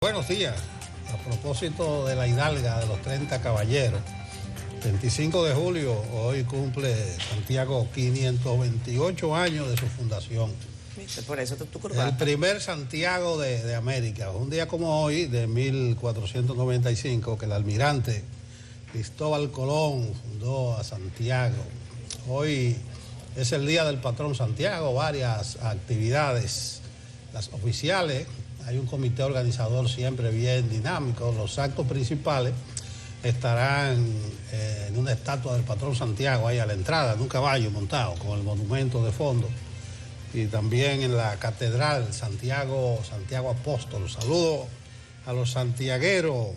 Buenos días. A propósito de la hidalga de los 30 caballeros, 25 de julio, hoy cumple Santiago 528 años de su fundación. Por eso tu corbata. El primer Santiago de América. Un día como hoy, de 1495, que el almirante Cristóbal Colón fundó a Santiago. Hoy es el día del patrón Santiago, varias actividades, las oficiales. Hay un comité organizador siempre bien dinámico. Los actos principales estarán en una estatua del patrón Santiago, ahí a la entrada, en un caballo montado, con el monumento de fondo. Y también en la catedral Santiago Apóstol. Saludo a los santiagueros,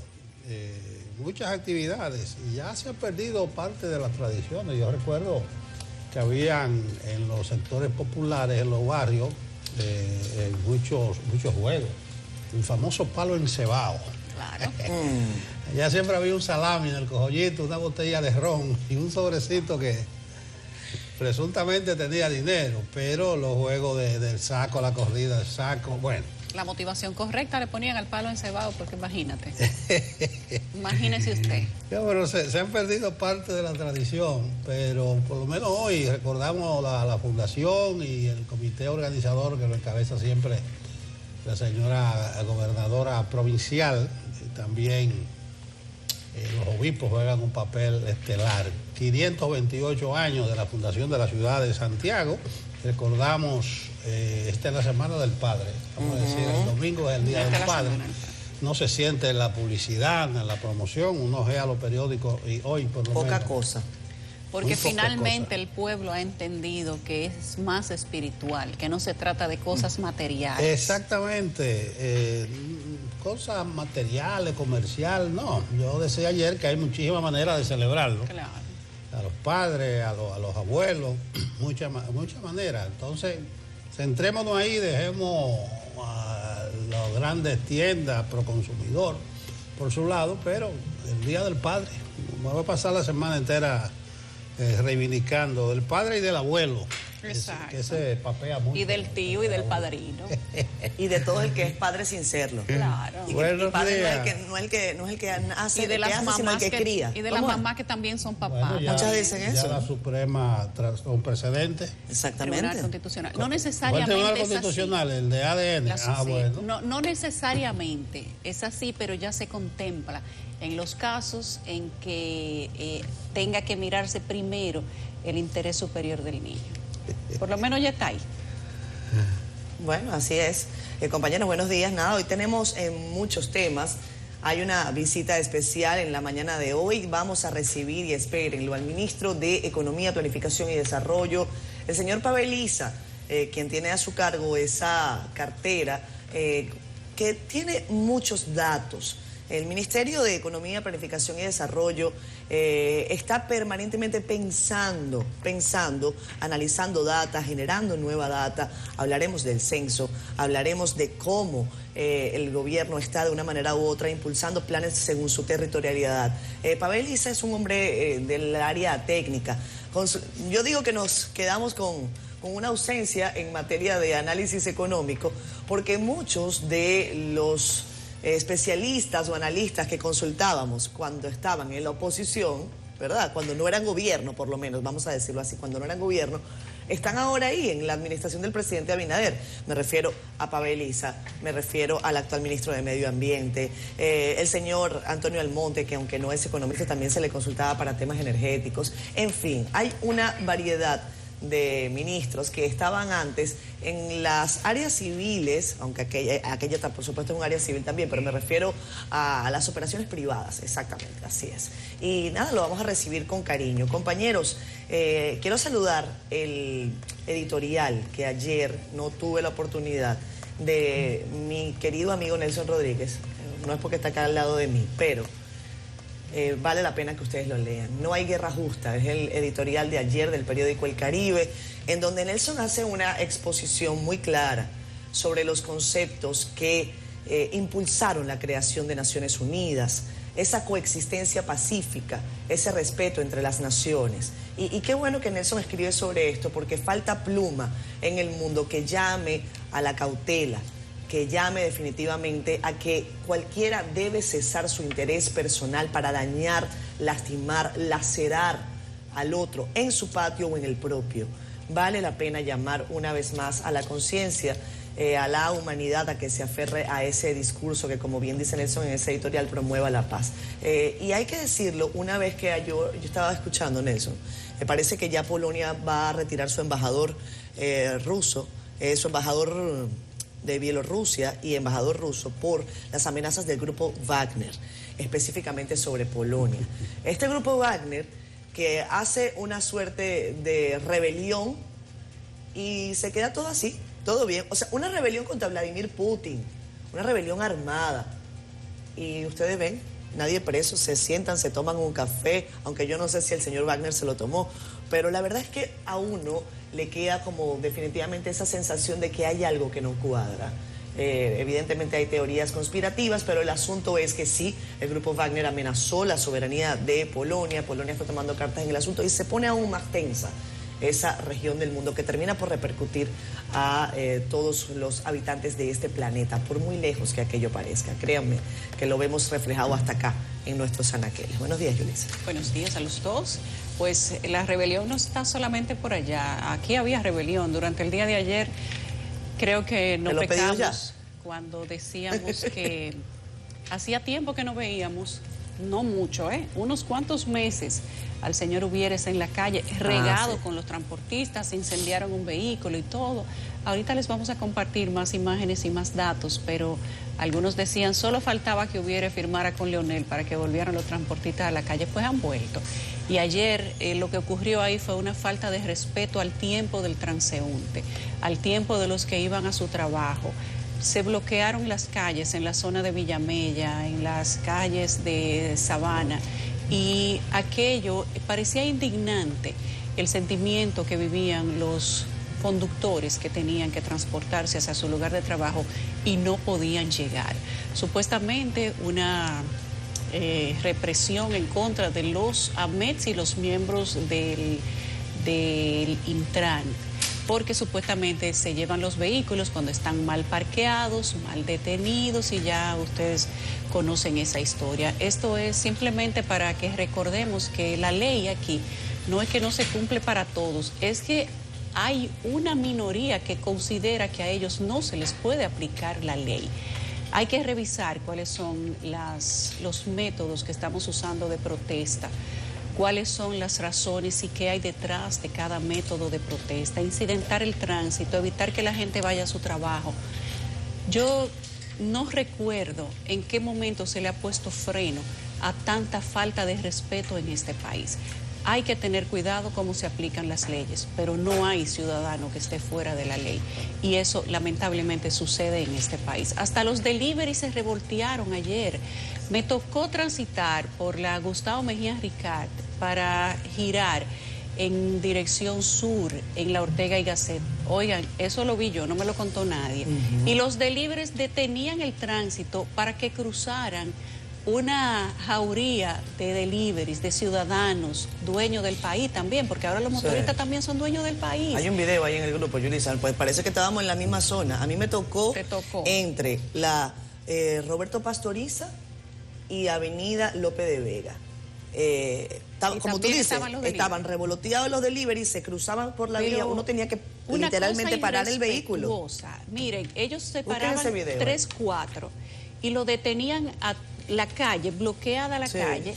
muchas actividades. Y ya se ha perdido parte de las tradiciones. Yo recuerdo que habían en los sectores populares, en los barrios, muchos juegos. El famoso palo encebado. Claro. Allá siempre había un salami en el cojollito, una botella de ron y un sobrecito que presuntamente tenía dinero, pero los juegos del saco, la corrida del saco, bueno. La motivación correcta le ponían al palo encebado, porque imagínate. Imagínese usted. Bueno, se han perdido parte de la tradición, pero por lo menos hoy recordamos la fundación y el comité organizador que lo encabeza siempre la señora gobernadora provincial. Y también los obispos juegan un papel estelar. 528 años de la fundación de la ciudad de Santiago. Recordamos, esta es la Semana del Padre. Vamos a decir, el domingo es el Día del Padre. No se siente en la publicidad, en la promoción. Uno ojea los periódicos y hoy por lo menos... Poca cosa. Porque finalmente el pueblo ha entendido que es más espiritual, que no se trata de cosas materiales. Exactamente. Cosas materiales, comercial, no. Yo decía ayer que hay muchísimas maneras de celebrarlo. Claro. A los padres, a los abuelos, muchas maneras. Entonces, centrémonos ahí, dejemos a las grandes tiendas pro consumidor por su lado, pero el Día del Padre, me voy a pasar la semana entera reivindicando del padre y del abuelo. Exacto. Que se papea mucho. Y del tío y del padrino. Y de todo el que es padre sin serlo. Claro. Y Buenos el padre días. no es el que hace, Y de las sino el que cría. Y de las mamás que también son papás. Bueno, Muchas dicen eso. Ya la Suprema tras un precedente. Exactamente. Tribunal Constitucional. No ¿Cuál necesariamente Tribunal es así. Constitucional? El de ADN. Sí. Bueno. No necesariamente es así, pero ya se contempla en los casos en que tenga que mirarse primero el interés superior del niño. Por lo menos ya está ahí. Bueno, así es. Compañeros, buenos días. Nada, hoy tenemos muchos temas. Hay una visita especial en la mañana de hoy. Vamos a recibir, y espérenlo, al ministro de Economía, Planificación y Desarrollo, el señor Paveliza, quien tiene a su cargo esa cartera que tiene muchos datos. El Ministerio de Economía, Planificación y Desarrollo está permanentemente pensando, analizando data, generando nueva data. Hablaremos del censo, hablaremos de cómo el gobierno está de una manera u otra impulsando planes según su territorialidad. Paveliza es un hombre del área técnica. Yo digo que nos quedamos con una ausencia en materia de análisis económico, porque muchos de los especialistas o analistas que consultábamos cuando estaban en la oposición, ¿verdad? Cuando no eran gobierno, por lo menos, vamos a decirlo así, cuando no eran gobierno, están ahora ahí en la administración del presidente Abinader. Me refiero a Paveliza, me refiero al actual ministro de Medio Ambiente, el señor Antonio Almonte, que aunque no es economista, también se le consultaba para temas energéticos. En fin, hay una variedad de ministros que estaban antes en las áreas civiles, aunque aquella por supuesto es un área civil también, pero me refiero a las operaciones privadas, exactamente, así es. Y nada, lo vamos a recibir con cariño. Compañeros, quiero saludar el editorial que ayer no tuve la oportunidad de mi querido amigo Nelson Rodríguez, no es porque está acá al lado de mí, pero vale la pena que ustedes lo lean. No hay guerra justa, es el editorial de ayer del periódico El Caribe, en donde Nelson hace una exposición muy clara sobre los conceptos que impulsaron la creación de Naciones Unidas, esa coexistencia pacífica, ese respeto entre las naciones. Y qué bueno que Nelson escribe sobre esto, porque falta pluma en el mundo que llame a la cautela, que llame definitivamente a que cualquiera debe cesar su interés personal para dañar, lastimar, lacerar al otro en su patio o en el propio. Vale la pena llamar una vez más a la conciencia, a la humanidad, a que se aferre a ese discurso que, como bien dice Nelson en ese editorial, promueva la paz. Y hay que decirlo, una vez que yo estaba escuchando, Nelson, me parece que ya Polonia va a retirar su embajador ruso, su embajador de Bielorrusia y embajador ruso por las amenazas del grupo Wagner, específicamente sobre Polonia. Este grupo Wagner, que hace una suerte de rebelión y se queda todo así, todo bien. O sea, una rebelión contra Vladimir Putin, una rebelión armada. Y ustedes ven, nadie preso, se sientan, se toman un café, aunque yo no sé si el señor Wagner se lo tomó, pero la verdad es que a uno le queda como definitivamente esa sensación de que hay algo que no cuadra. Evidentemente hay teorías conspirativas, pero el asunto es que sí, el grupo Wagner amenazó la soberanía de Polonia, Polonia está tomando cartas en el asunto y se pone aún más tensa esa región del mundo, que termina por repercutir a todos los habitantes de este planeta, por muy lejos que aquello parezca. Créanme que lo vemos reflejado hasta acá en nuestros anaqueles. Buenos días, Yulisa. Buenos días a los dos. Pues la rebelión no está solamente por allá. Aquí había rebelión. Durante el día de ayer creo que no pecamos cuando decíamos que hacía tiempo que no veíamos, no mucho, unos cuantos meses, al señor Uvieres en la calle, regado con los transportistas, incendiaron un vehículo y todo. Ahorita les vamos a compartir más imágenes y más datos, pero algunos decían, solo faltaba que Uvieres firmara con Leonel para que volvieran los transportistas a la calle, pues han vuelto. Y ayer lo que ocurrió ahí fue una falta de respeto al tiempo del transeúnte, al tiempo de los que iban a su trabajo. Se bloquearon las calles en la zona de Villamella, en las calles de Sabana, y aquello parecía indignante, el sentimiento que vivían los conductores que tenían que transportarse hacia su lugar de trabajo y no podían llegar. Supuestamente una represión en contra de los AMETS y los miembros del Intran, porque supuestamente se llevan los vehículos cuando están mal parqueados, mal detenidos, y ya ustedes conocen esa historia. Esto es simplemente para que recordemos que la ley aquí no es que no se cumple para todos, es que hay una minoría que considera que a ellos no se les puede aplicar la ley. Hay que revisar cuáles son los métodos que estamos usando de protesta, cuáles son las razones y qué hay detrás de cada método de protesta, incidentar el tránsito, evitar que la gente vaya a su trabajo. Yo no recuerdo en qué momento se le ha puesto freno a tanta falta de respeto en este país. Hay que tener cuidado cómo se aplican las leyes, pero no hay ciudadano que esté fuera de la ley. Y eso lamentablemente sucede en este país. Hasta los delivery se revoltearon ayer. Me tocó transitar por la Gustavo Mejía Ricard para girar en dirección sur, en la Ortega y Gasset. Oigan, eso lo vi yo, no me lo contó nadie. Y los deliveries detenían el tránsito para que cruzaran una jauría de deliveries, de ciudadanos, dueños del país también, porque ahora los motoristas también son dueños del país. Hay un video ahí en el grupo, Yulisa, pues parece que estábamos en la misma zona. A mí me tocó entre la Roberto Pastoriza y Avenida López de Vega. Como tú dices, estaban revoloteados los deliveries, se cruzaban por la vía, uno tenía que literalmente parar el vehículo. Miren, ellos se paraban 3, 4 y lo detenían a la calle, bloqueada la calle,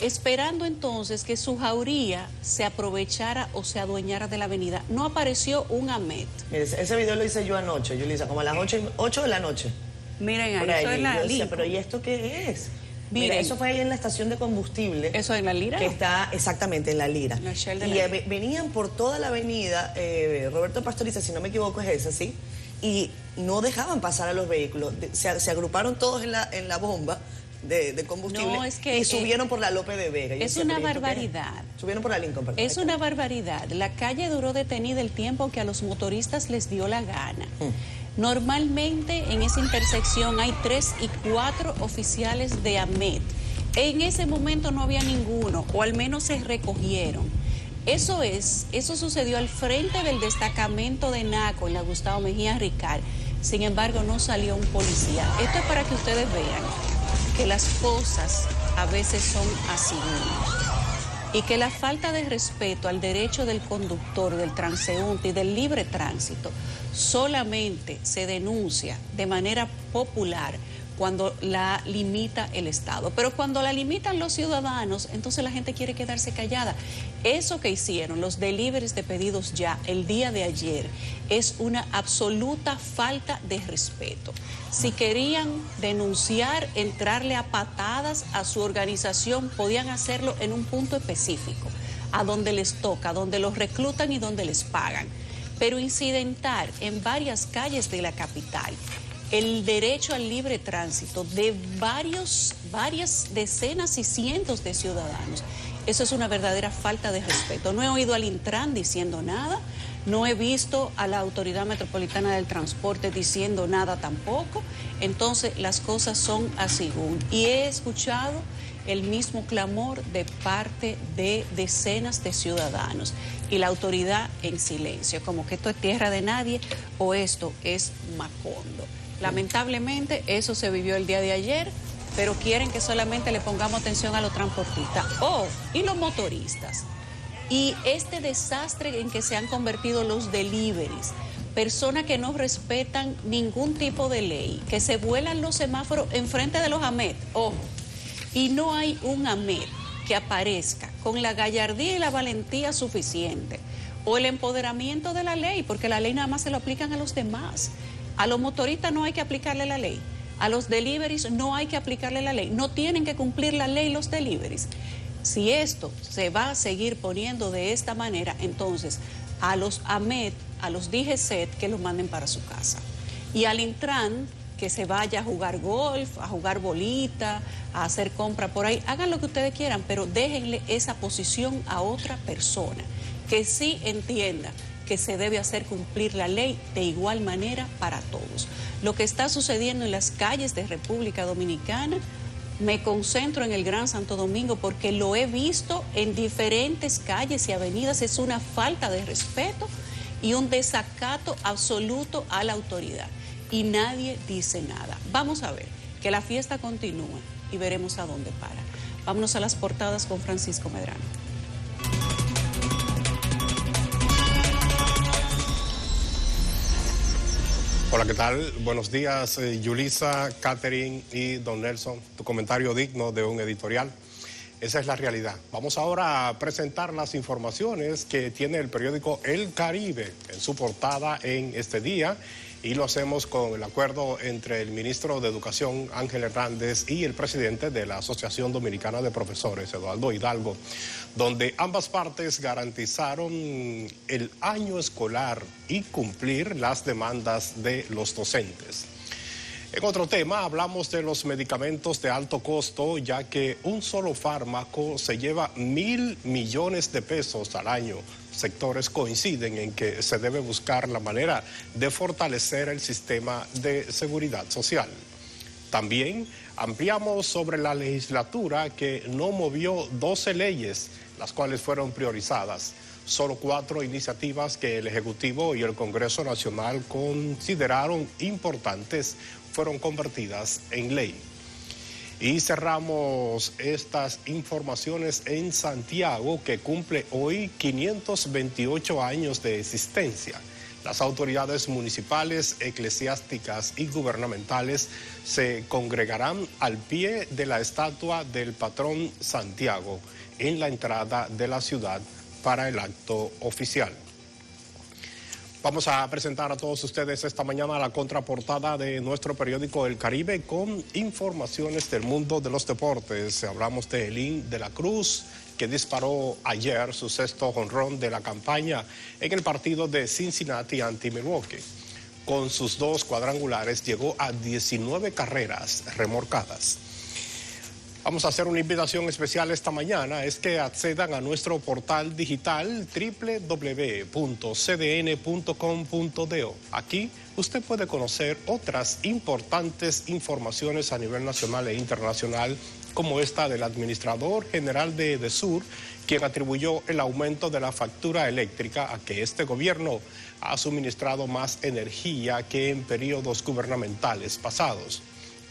esperando entonces que su jauría se aprovechara o se adueñara de la avenida. No apareció un AMET. Mire, ese video lo hice yo anoche, Yulisa, como a las 8 de la noche. Miren, ahí, eso es la Lincoln. Pero ¿y esto qué es? Miren, eso fue ahí en la estación de combustible. ¿Eso en La Lira? Que está exactamente en La Lira. Y venían por toda la avenida, Roberto Pastoriza, si no me equivoco es esa, ¿sí? Y no dejaban pasar a los vehículos. Se agruparon todos en la bomba de combustible y subieron por la López de Vega. Es una barbaridad. Subieron por la Lincoln, perdón. Es una barbaridad. La calle duró detenida el tiempo que a los motoristas les dio la gana. Normalmente en esa intersección hay 3 y 4 oficiales de AMET. En ese momento no había ninguno, o al menos se recogieron. Eso sucedió al frente del destacamento de Naco en la Gustavo Mejía Ricard. Sin embargo, no salió un policía. Esto es para que ustedes vean que las cosas a veces son así y que la falta de respeto al derecho del conductor, del transeúnte y del libre tránsito solamente se denuncia de manera popular cuando la limita el Estado. Pero cuando la limitan los ciudadanos, entonces la gente quiere quedarse callada. Eso que hicieron los deliveries de pedidos ya el día de ayer es una absoluta falta de respeto. Si querían denunciar, entrarle a patadas a su organización, podían hacerlo en un punto específico, a donde les toca, donde los reclutan y donde les pagan. Pero incidentar en varias calles de la capital el derecho al libre tránsito de varias decenas y cientos de ciudadanos, eso es una verdadera falta de respeto. No he oído al Intran diciendo nada, no he visto a la Autoridad Metropolitana del Transporte diciendo nada tampoco. Entonces las cosas son así. Y he escuchado el mismo clamor de parte de decenas de ciudadanos y la autoridad en silencio, como que esto es tierra de nadie o esto es Macondo. Lamentablemente eso se vivió el día de ayer, pero quieren que solamente le pongamos atención a los transportistas. Y los motoristas. Y este desastre en que se han convertido los deliveries, personas que no respetan ningún tipo de ley, que se vuelan los semáforos enfrente de los AMET, y no hay un AMET que aparezca con la gallardía y la valentía suficiente, o el empoderamiento de la ley, porque la ley nada más se lo aplican a los demás. A los motoristas no hay que aplicarle la ley, a los deliveries no hay que aplicarle la ley, no tienen que cumplir la ley los deliveries. Si esto se va a seguir poniendo de esta manera, entonces a los AMET, a los DGCET, que los manden para su casa. Y al Intran, que se vaya a jugar golf, a jugar bolita, a hacer compra por ahí, hagan lo que ustedes quieran, pero déjenle esa posición a otra persona, que sí entienda que se debe hacer cumplir la ley de igual manera para todos. Lo que está sucediendo en las calles de República Dominicana, me concentro en el Gran Santo Domingo porque lo he visto en diferentes calles y avenidas, es una falta de respeto y un desacato absoluto a la autoridad. Y nadie dice nada. Vamos a ver, que la fiesta continúa y veremos a dónde para. Vámonos a las portadas con Francisco Medrano. Hola, ¿qué tal? Buenos días, Yulisa, Catherine y Don Nelson. Tu comentario digno de un editorial. Esa es la realidad. Vamos ahora a presentar las informaciones que tiene el periódico El Caribe en su portada en este día, y lo hacemos con el acuerdo entre el ministro de Educación, Ángel Hernández, y el presidente de la Asociación Dominicana de Profesores, Eduardo Hidalgo, donde ambas partes garantizaron el año escolar y cumplir las demandas de los docentes. En otro tema, hablamos de los medicamentos de alto costo, ya que un solo fármaco se lleva 1.000 millones de pesos al año. Sectores coinciden en que se debe buscar la manera de fortalecer el sistema de seguridad social. También ampliamos sobre la legislatura que no movió 12 leyes, las cuales fueron priorizadas. Solo 4 iniciativas que el Ejecutivo y el Congreso Nacional consideraron importantes fueron convertidas en ley. Y cerramos estas informaciones en Santiago, que cumple hoy 528 años de existencia. Las autoridades municipales, eclesiásticas y gubernamentales se congregarán al pie de la estatua del patrón Santiago en la entrada de la ciudad para el acto oficial. Vamos a presentar a todos ustedes esta mañana la contraportada de nuestro periódico El Caribe con informaciones del mundo de los deportes. Hablamos de Elín de la Cruz, que disparó ayer su 6º jonrón de la campaña en el partido de Cincinnati ante Milwaukee. Con sus 2 cuadrangulares llegó a 19 carreras remolcadas. Vamos a hacer una invitación especial esta mañana, es que accedan a nuestro portal digital www.cdn.com.do. Aquí usted puede conocer otras importantes informaciones a nivel nacional e internacional, como esta del administrador general de EDESUR, quien atribuyó el aumento de la factura eléctrica a que este gobierno ha suministrado más energía que en periodos gubernamentales pasados.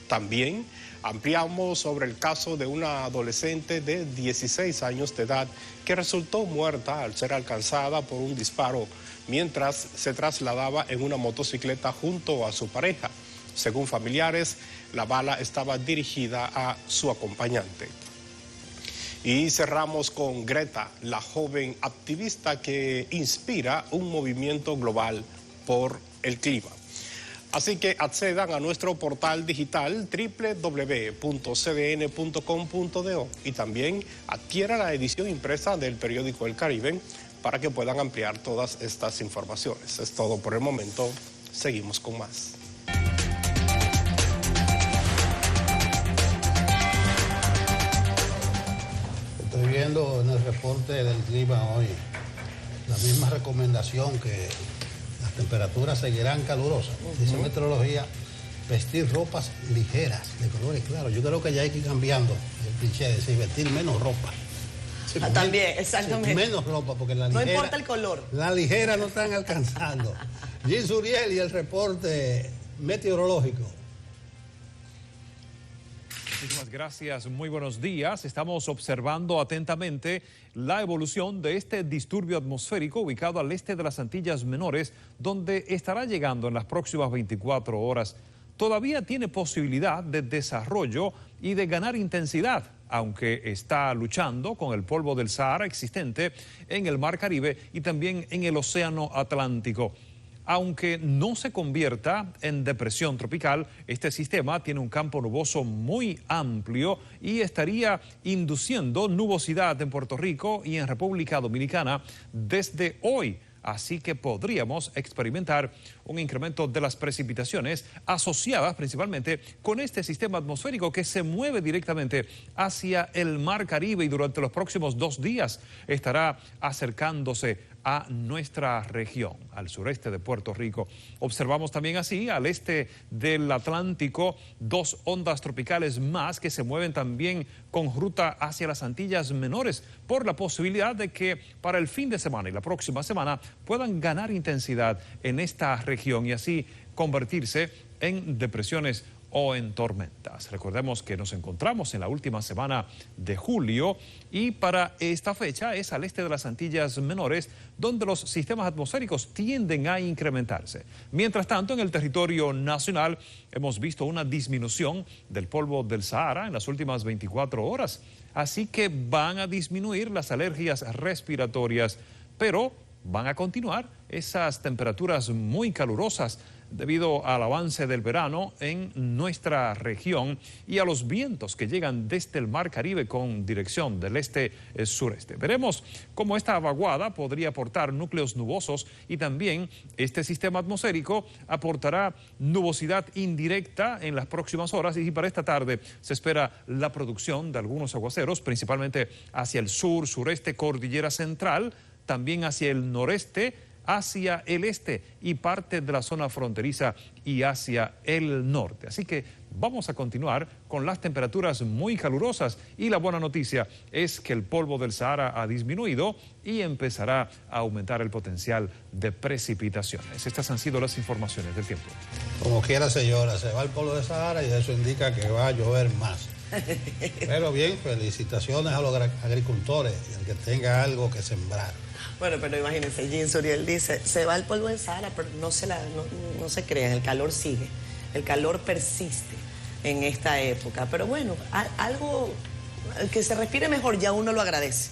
También ampliamos sobre el caso de una adolescente de 16 años de edad que resultó muerta al ser alcanzada por un disparo mientras se trasladaba en una motocicleta junto a su pareja. Según familiares, la bala estaba dirigida a su acompañante. Y cerramos con Greta, la joven activista que inspira un movimiento global por el clima. Así que accedan a nuestro portal digital www.cdn.com.do y también adquieran la edición impresa del periódico El Caribe para que puedan ampliar todas estas informaciones. Es todo por el momento. Seguimos con más. Estoy viendo en el reporte del clima hoy la misma recomendación que las temperaturas seguirán calurosas. Dice meteorología, vestir ropas ligeras, de colores claros. Yo creo que ya hay que ir cambiando el cliché de decir vestir menos ropa. Sí, también, exactamente. Sí, menos ropa, porque la ligera... No importa el color. La ligera no están alcanzando. Jean Suriel y el reporte meteorológico. Muchísimas gracias, muy buenos días. Estamos observando atentamente la evolución de este disturbio atmosférico ubicado al este de las Antillas Menores, donde estará llegando en las próximas 24 horas. Todavía tiene posibilidad de desarrollo y de ganar intensidad, aunque está luchando con el polvo del Sahara existente en el Mar Caribe y también en el Océano Atlántico. Aunque no se convierta en depresión tropical, este sistema tiene un campo nuboso muy amplio y estaría induciendo nubosidad en Puerto Rico y en República Dominicana desde hoy. Así que podríamos experimentar un incremento de las precipitaciones asociadas principalmente con este sistema atmosférico que se mueve directamente hacia el Mar Caribe y durante los próximos 2 días estará acercándose a nuestra región, al sureste de Puerto Rico. Observamos también así al este del Atlántico 2 ondas tropicales más que se mueven también con ruta hacia las Antillas Menores por la posibilidad de que para el fin de semana y la próxima semana puedan ganar intensidad en esta región y así convertirse en depresiones o en tormentas. Recordemos que nos encontramos en la última semana de julio y para esta fecha es al este de las Antillas Menores donde los sistemas atmosféricos tienden a incrementarse. Mientras tanto, en el territorio nacional hemos visto una disminución del polvo del Sahara en las últimas 24 horas. Así que van a disminuir las alergias respiratorias, pero van a continuar esas temperaturas muy calurosas debido al avance del verano en nuestra región y a los vientos que llegan desde el Mar Caribe con dirección del este-sureste. Veremos cómo esta vaguada podría aportar núcleos nubosos y también este sistema atmosférico aportará nubosidad indirecta en las próximas horas y para esta tarde se espera la producción de algunos aguaceros, principalmente hacia el sur, sureste, cordillera central, también hacia el noreste, hacia el este y parte de la zona fronteriza y hacia el norte. Así que vamos a continuar con las temperaturas muy calurosas y la buena noticia es que el polvo del Sahara ha disminuido y empezará a aumentar el potencial de precipitaciones. Estas han sido las informaciones del tiempo. Como quiera, señora, se va el polvo del Sahara y eso indica que va a llover más. Pero bien, felicitaciones a los agricultores y al que tenga algo que sembrar. Bueno, pero imagínense, Jean Suriel dice, se va el polvo del Sahara, pero no se crean, el calor sigue, el calor persiste en esta época. Pero bueno, algo que se respire mejor ya uno lo agradece,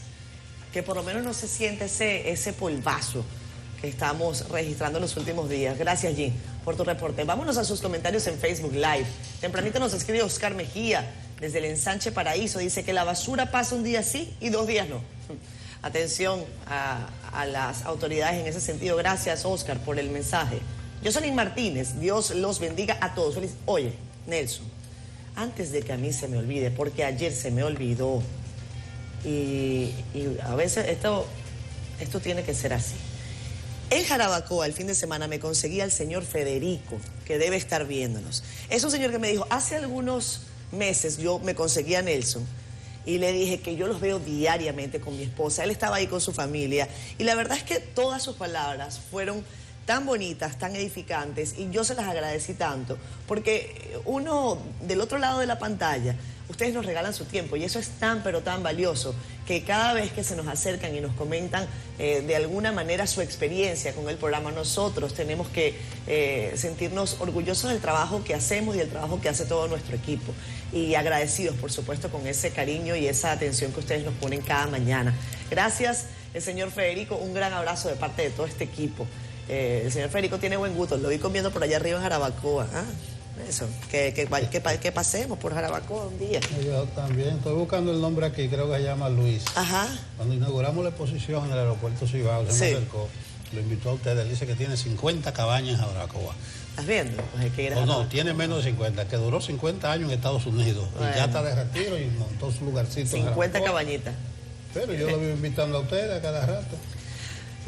que por lo menos no se siente ese polvazo que estamos registrando en los últimos días. Gracias, Jean, por tu reporte. Vámonos a sus comentarios en Facebook Live. Tempranito nos escribe Oscar Mejía desde el Ensanche Paraíso, dice que la basura pasa un día sí y 2 días no. Atención a las autoridades en ese sentido. Gracias, Oscar, por el mensaje. Jocelyn Martínez, Dios los bendiga a todos. Feliz. Oye, Nelson, antes de que a mí se me olvide, porque ayer se me olvidó. Y a veces esto tiene que ser así. En Jarabacoa, el fin de semana, me conseguí al señor Federico, que debe estar viéndonos. Es un señor que me dijo, hace algunos meses yo me conseguí a Nelson y le dije que yo los veo diariamente con mi esposa. Él estaba ahí con su familia y la verdad es que todas sus palabras fueron tan bonitas, tan edificantes, y yo se las agradecí tanto, porque uno del otro lado de la pantalla, ustedes nos regalan su tiempo y eso es tan pero tan valioso que cada vez que se nos acercan y nos comentan de alguna manera su experiencia con el programa, nosotros tenemos que sentirnos orgullosos del trabajo que hacemos y del trabajo que hace todo nuestro equipo, y agradecidos por supuesto con ese cariño y esa atención que ustedes nos ponen cada mañana. Gracias, el señor Federico, un gran abrazo de parte de todo este equipo. El señor Federico tiene buen gusto, lo vi comiendo por allá arriba en Jarabacoa. Eso, que pasemos por Jarabacoa un día. Yo también estoy buscando el nombre aquí, creo que se llama Luis. Ajá. Cuando inauguramos la exposición en el aeropuerto Cibao, se me acercó, lo invitó a ustedes, él dice que tiene 50 cabañas en Jarabacoa. ¿Estás viendo? Pues hay que ir a no, tiene menos de 50, que duró 50 años en Estados Unidos. Bueno. Y ya está de retiro y montó su lugarcito. 50 cabañitas. Pero yo lo vivo invitando a ustedes a cada rato.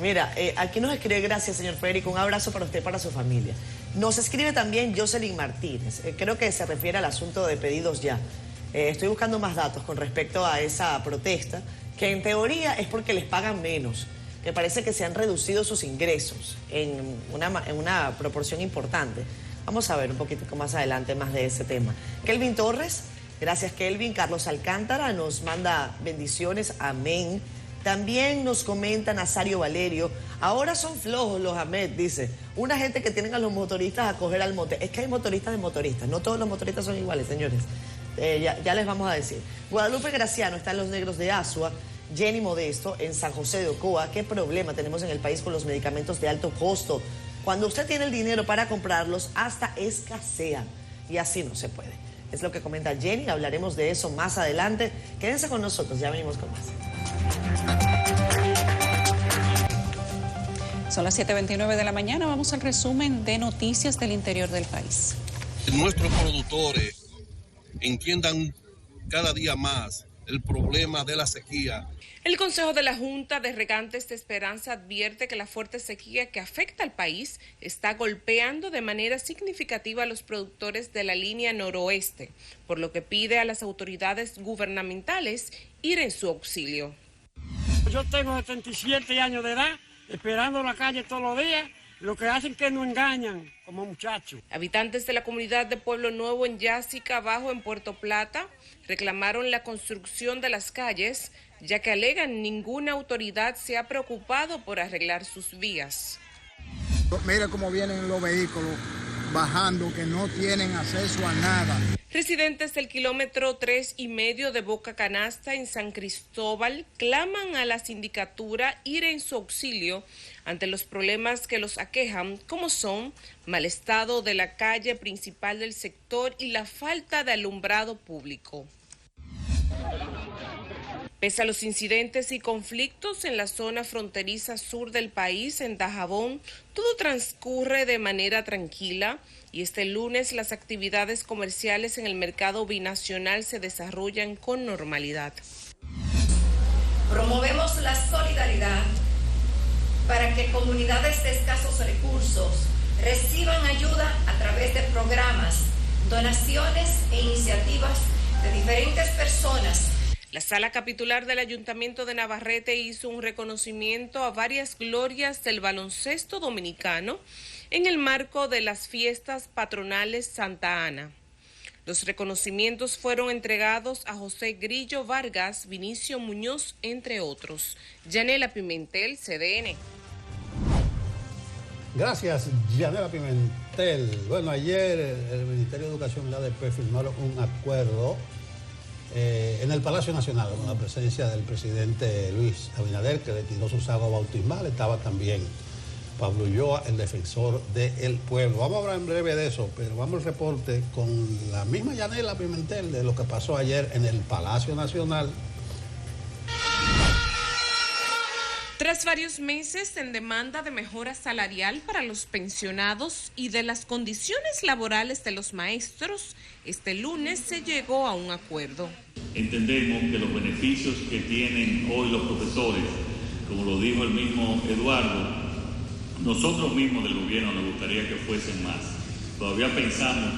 Mira, aquí nos escribe, gracias señor Federico, un abrazo para usted y para su familia. Nos escribe también Jocelyn Martínez, creo que se refiere al asunto de pedidos ya. Estoy buscando más datos con respecto a esa protesta, que en teoría es porque les pagan menos, que parece que se han reducido sus ingresos en una proporción importante. Vamos a ver un poquito más adelante más de ese tema. Kelvin Torres, gracias Kelvin. Carlos Alcántara nos manda bendiciones, amén. También nos comenta Nazario Valerio, ahora son flojos los Ahmed, dice, una gente que tienen a los motoristas a coger al monte. Es que hay motoristas de motoristas, no todos los motoristas son iguales, señores. Ya les vamos a decir. Guadalupe Graciano está en Los Negros de Asua. Jenny Modesto en San José de Ocoa. ¿Qué problema tenemos en el país con los medicamentos de alto costo? Cuando usted tiene el dinero para comprarlos, hasta escasean. Y así no se puede. Es lo que comenta Jenny, hablaremos de eso más adelante. Quédense con nosotros, ya venimos con más. Son las 7:29 de la mañana, vamos al resumen de noticias del interior del país. Nuestros productores entiendan cada día más el problema de la sequía. El Consejo de la Junta de Regantes de Esperanza advierte que la fuerte sequía que afecta al país está golpeando de manera significativa a los productores de la línea noroeste, por lo que pide a las autoridades gubernamentales ir en su auxilio. Yo tengo 77 años de edad, esperando en la calle todos los días, lo que hacen es que nos engañan como muchachos. Habitantes de la comunidad de Pueblo Nuevo en Yásica, Abajo, en Puerto Plata, reclamaron la construcción de las calles, ya que alegan ninguna autoridad se ha preocupado por arreglar sus vías. Mira cómo vienen los vehículos bajando, que no tienen acceso a nada. Residentes del kilómetro 3,5 de Boca Canasta en San Cristóbal claman a la sindicatura ir en su auxilio ante los problemas que los aquejan, como son mal estado de la calle principal del sector y la falta de alumbrado público. Pese a los incidentes y conflictos en la zona fronteriza sur del país, en Dajabón, todo transcurre de manera tranquila y este lunes las actividades comerciales en el mercado binacional se desarrollan con normalidad. Promovemos la solidaridad para que comunidades de escasos recursos reciban ayuda a través de programas, donaciones e iniciativas de diferentes personas. La sala capitular del Ayuntamiento de Navarrete hizo un reconocimiento a varias glorias del baloncesto dominicano en el marco de las fiestas patronales Santa Ana. Los reconocimientos fueron entregados a José Grillo Vargas, Vinicio Muñoz, entre otros. Yanela Pimentel, CDN. Gracias, Yanela Pimentel. Bueno, ayer el Ministerio de Educación y la ADP firmaron un acuerdo en el Palacio Nacional, con la presencia del presidente Luis Abinader, que retiró su sago bautismal. Estaba también Pablo Ulloa, el defensor del pueblo. Vamos a hablar en breve de eso, pero vamos al reporte con la misma Yanela Pimentel de lo que pasó ayer en el Palacio Nacional. Tras varios meses en demanda de mejora salarial para los pensionados y de las condiciones laborales de los maestros, este lunes se llegó a un acuerdo. Entendemos que los beneficios que tienen hoy los profesores, como lo dijo el mismo Eduardo, nosotros mismos del gobierno nos gustaría que fuesen más. Todavía pensamos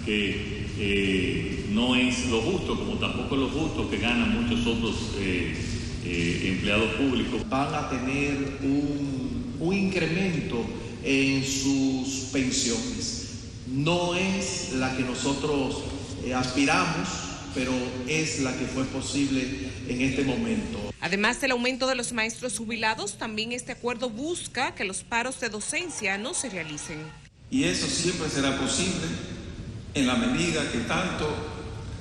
que no es lo justo, como tampoco es lo justo que ganan muchos otros empleados públicos. Van a tener un incremento en sus pensiones. No es la que nosotros aspiramos, pero es la que fue posible en este momento. Además del aumento de los maestros jubilados, también este acuerdo busca que los paros de docencia no se realicen. Y eso siempre será posible en la medida que tanto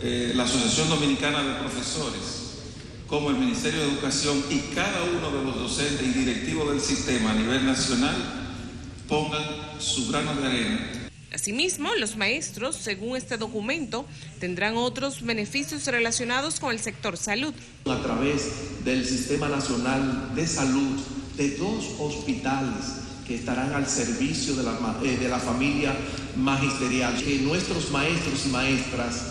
la Asociación Dominicana de Profesores como el Ministerio de Educación y cada uno de los docentes y directivos del sistema a nivel nacional pongan su grano de arena. Asimismo, los maestros, según este documento, tendrán otros beneficios relacionados con el sector salud. A través del Sistema Nacional de Salud, de 2 hospitales que estarán al servicio de la familia magisterial, que nuestros maestros y maestras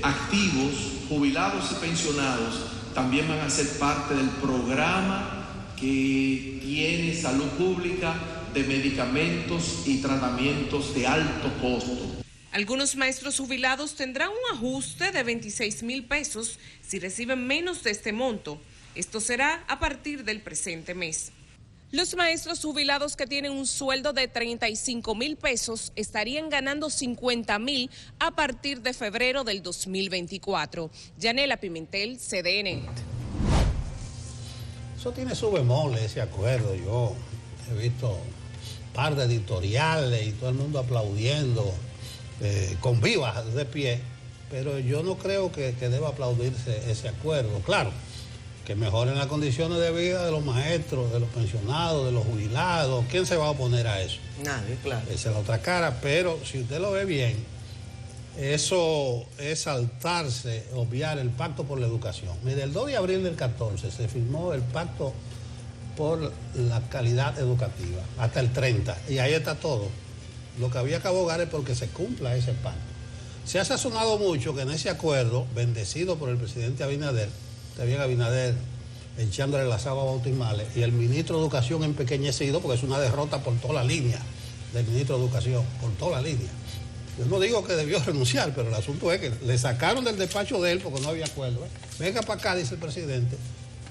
activos, jubilados y pensionados, también van a ser parte del programa que tiene salud pública de medicamentos y tratamientos de alto costo. Algunos maestros jubilados tendrán un ajuste de 26,000 pesos si reciben menos de este monto. Esto será a partir del presente mes. Los maestros jubilados que tienen un sueldo de 35,000 pesos estarían ganando 50,000 a partir de febrero del 2024. Yanela Pimentel, CDN. Eso tiene su bemoles, ese acuerdo. Yo he visto un par de editoriales y todo el mundo aplaudiendo con vivas de pie, pero yo no creo que deba aplaudirse ese acuerdo. Claro, que mejoren las condiciones de vida de los maestros, de los pensionados, de los jubilados. ¿Quién se va a oponer a eso? Nadie, claro. Esa es la otra cara, pero si usted lo ve bien, eso es saltarse, obviar el Pacto por la Educación. Mire, el 2 de abril del 14 se firmó el Pacto por la Calidad Educativa, hasta el 30, y ahí está todo. Lo que había que abogar es porque se cumpla ese pacto. Se ha sazonado mucho que en ese acuerdo, bendecido por el presidente Abinader, también Abinader echándole las aguas bautismales, y el ministro de Educación empequeñecido, porque es una derrota por toda la línea del ministro de Educación, por toda la línea. Yo no digo que debió renunciar, pero el asunto es que le sacaron del despacho de él porque no había acuerdo. Venga para acá, dice el presidente,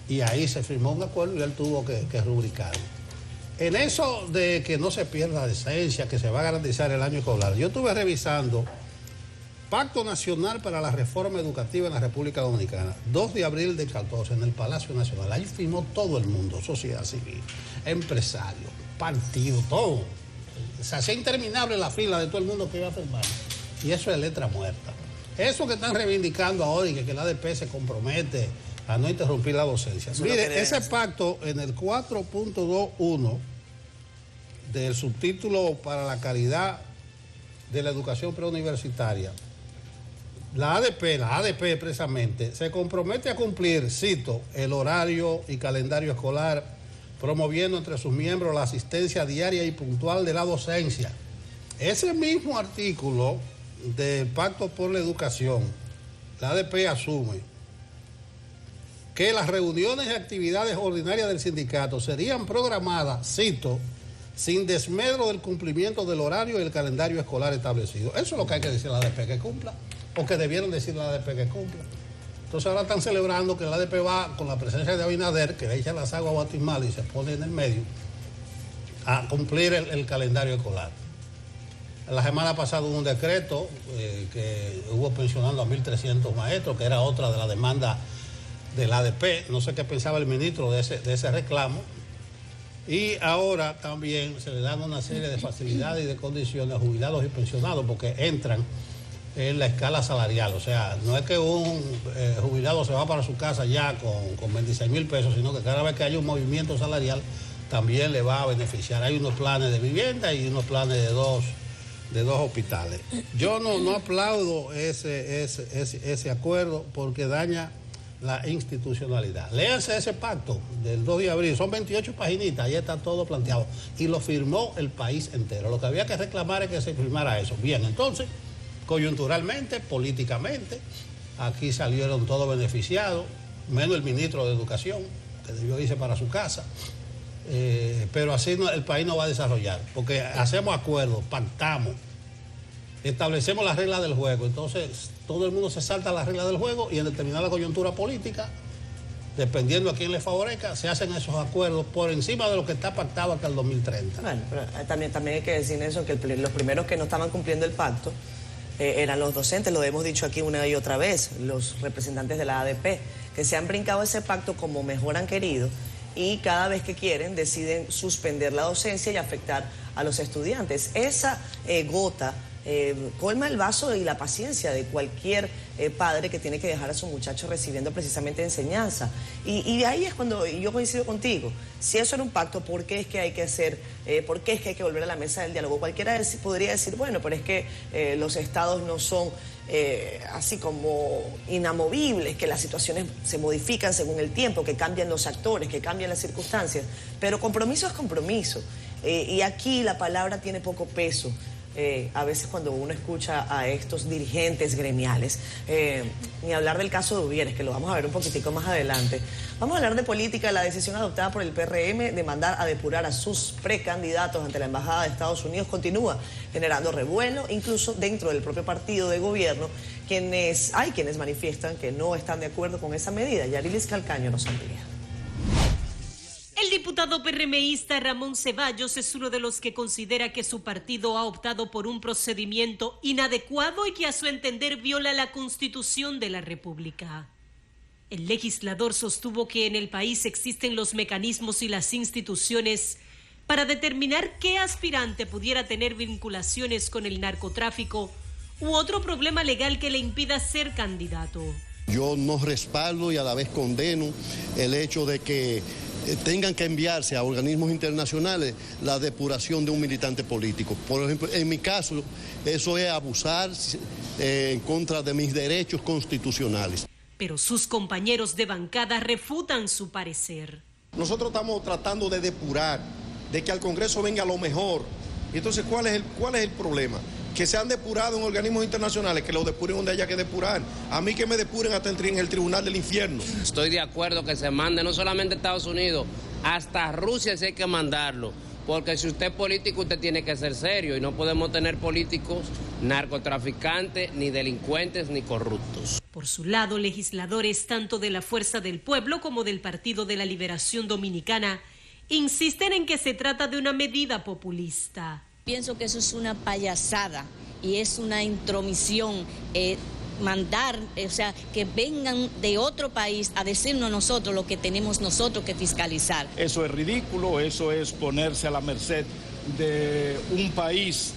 y ahí se firmó un acuerdo y él tuvo que rubricarlo. En eso de que no se pierda la decencia, que se va a garantizar el año escolar, yo estuve revisando Pacto Nacional para la Reforma Educativa en la República Dominicana, 2 de abril del 14, en el Palacio Nacional. Ahí firmó todo el mundo, sociedad civil, empresarios, partidos, todo. Se hacía interminable la fila de todo el mundo que iba a firmar. Y eso es letra muerta. Eso que están reivindicando ahora y que la ADP se compromete a no interrumpir la docencia. Mire, ese pacto en el 4.21 del subtítulo para la calidad de la educación preuniversitaria, la ADP expresamente se compromete a cumplir, cito, el horario y calendario escolar, promoviendo entre sus miembros la asistencia diaria y puntual de la docencia. Ese mismo artículo del Pacto por la Educación, la ADP asume que las reuniones y actividades ordinarias del sindicato serían programadas, cito, sin desmedro del cumplimiento del horario y el calendario escolar establecido. Eso es lo que hay que decir a la ADP que cumpla, o que debieron decir a la ADP que cumpla. Entonces ahora están celebrando que la ADP va con la presencia de Abinader, que le echa las aguas bautismales y se pone en el medio, a cumplir el calendario escolar. La semana pasada hubo un decreto que hubo pensionando a 1.300 maestros, que era otra de la demanda de la ADP. No sé qué pensaba el ministro de ese reclamo. Y ahora también se le dan una serie de facilidades y de condiciones a jubilados y pensionados porque entran en la escala salarial. O sea, no es que un jubilado se va para su casa ya con 26,000 pesos, sino que cada vez que haya un movimiento salarial también le va a beneficiar. Hay unos planes de vivienda y unos planes de dos hospitales. Yo no aplaudo ese acuerdo porque daña la institucionalidad. Léanse ese pacto del 2 de abril, son 28 paginitas, ahí está todo planteado. Y lo firmó el país entero. Lo que había que reclamar es que se firmara eso. Bien, entonces, coyunturalmente, políticamente, aquí salieron todos beneficiados, menos el ministro de Educación, que debió irse para su casa. Pero así el país no va a desarrollar, porque hacemos acuerdos, pactamos, establecemos las reglas del juego, entonces todo el mundo se salta las reglas del juego y en determinada coyuntura política, dependiendo a quién le favorezca, se hacen esos acuerdos por encima de lo que está pactado hasta el 2030. Bueno, pero también hay que decir eso, que los primeros que no estaban cumpliendo el pacto eran los docentes, lo hemos dicho aquí una y otra vez, los representantes de la ADP, que se han brincado ese pacto como mejor han querido y cada vez que quieren deciden suspender la docencia y afectar a los estudiantes. Esa gota colma el vaso y la paciencia de cualquier padre que tiene que dejar a su muchacho recibiendo precisamente enseñanza. Y de ahí es cuando yo coincido contigo. Si eso era un pacto, ¿por qué es que hay que hacer, por qué es que hay que volver a la mesa del diálogo? Cualquiera podría decir, bueno, pero es que los estados no son así como inamovibles, que las situaciones se modifican según el tiempo, que cambian los actores, que cambian las circunstancias. Pero compromiso es compromiso. Y aquí la palabra tiene poco peso. A veces cuando uno escucha a estos dirigentes gremiales, ni hablar del caso de Uvieres, que lo vamos a ver un poquitico más adelante. Vamos a hablar de política. La decisión adoptada por el PRM de mandar a depurar a sus precandidatos ante la Embajada de Estados Unidos continúa generando revuelo, incluso dentro del propio partido de gobierno, hay quienes manifiestan que no están de acuerdo con esa medida. Yarilis Calcaño nos amplía. El diputado PRMista Ramón Ceballos es uno de los que considera que su partido ha optado por un procedimiento inadecuado y que a su entender viola la Constitución de la República. El legislador sostuvo que en el país existen los mecanismos y las instituciones para determinar qué aspirante pudiera tener vinculaciones con el narcotráfico u otro problema legal que le impida ser candidato. Yo no respaldo y a la vez condeno el hecho de que tengan que enviarse a organismos internacionales la depuración de un militante político. Por ejemplo, en mi caso, eso es abusar en contra de mis derechos constitucionales. Pero sus compañeros de bancada refutan su parecer. Nosotros estamos tratando de depurar, de que al Congreso venga lo mejor. Y entonces, ¿cuál es el problema? Que se han depurado en organismos internacionales, que lo depuren donde haya que depurar. A mí que me depuren hasta en el tribunal del infierno. Estoy de acuerdo que se mande no solamente a Estados Unidos, hasta Rusia si hay que mandarlo. Porque si usted es político, usted tiene que ser serio y no podemos tener políticos narcotraficantes, ni delincuentes, ni corruptos. Por su lado, legisladores tanto de la Fuerza del Pueblo como del Partido de la Liberación Dominicana insisten en que se trata de una medida populista. Pienso que eso es una payasada y es una intromisión, mandar, o sea, que vengan de otro país a decirnos a nosotros lo que tenemos nosotros que fiscalizar. Eso es ridículo, eso es ponerse a la merced de un país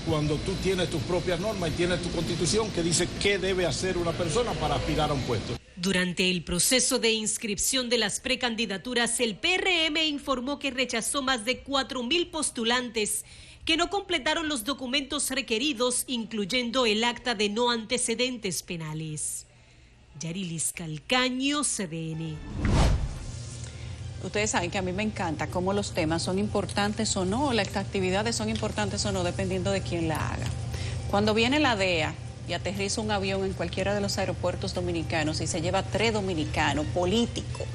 cuando tú tienes tus propias normas y tienes tu constitución que dice qué debe hacer una persona para aspirar a un puesto. Durante el proceso de inscripción de las precandidaturas, el PRM informó que rechazó más de 4.000 postulantes que no completaron los documentos requeridos, incluyendo el acta de no antecedentes penales. Yarilis Calcaño, CDN. Ustedes saben que a mí me encanta cómo los temas son importantes o no, las actividades son importantes o no, dependiendo de quién la haga. Cuando viene la DEA y aterriza un avión en cualquiera de los aeropuertos dominicanos y se lleva 3 dominicanos políticos,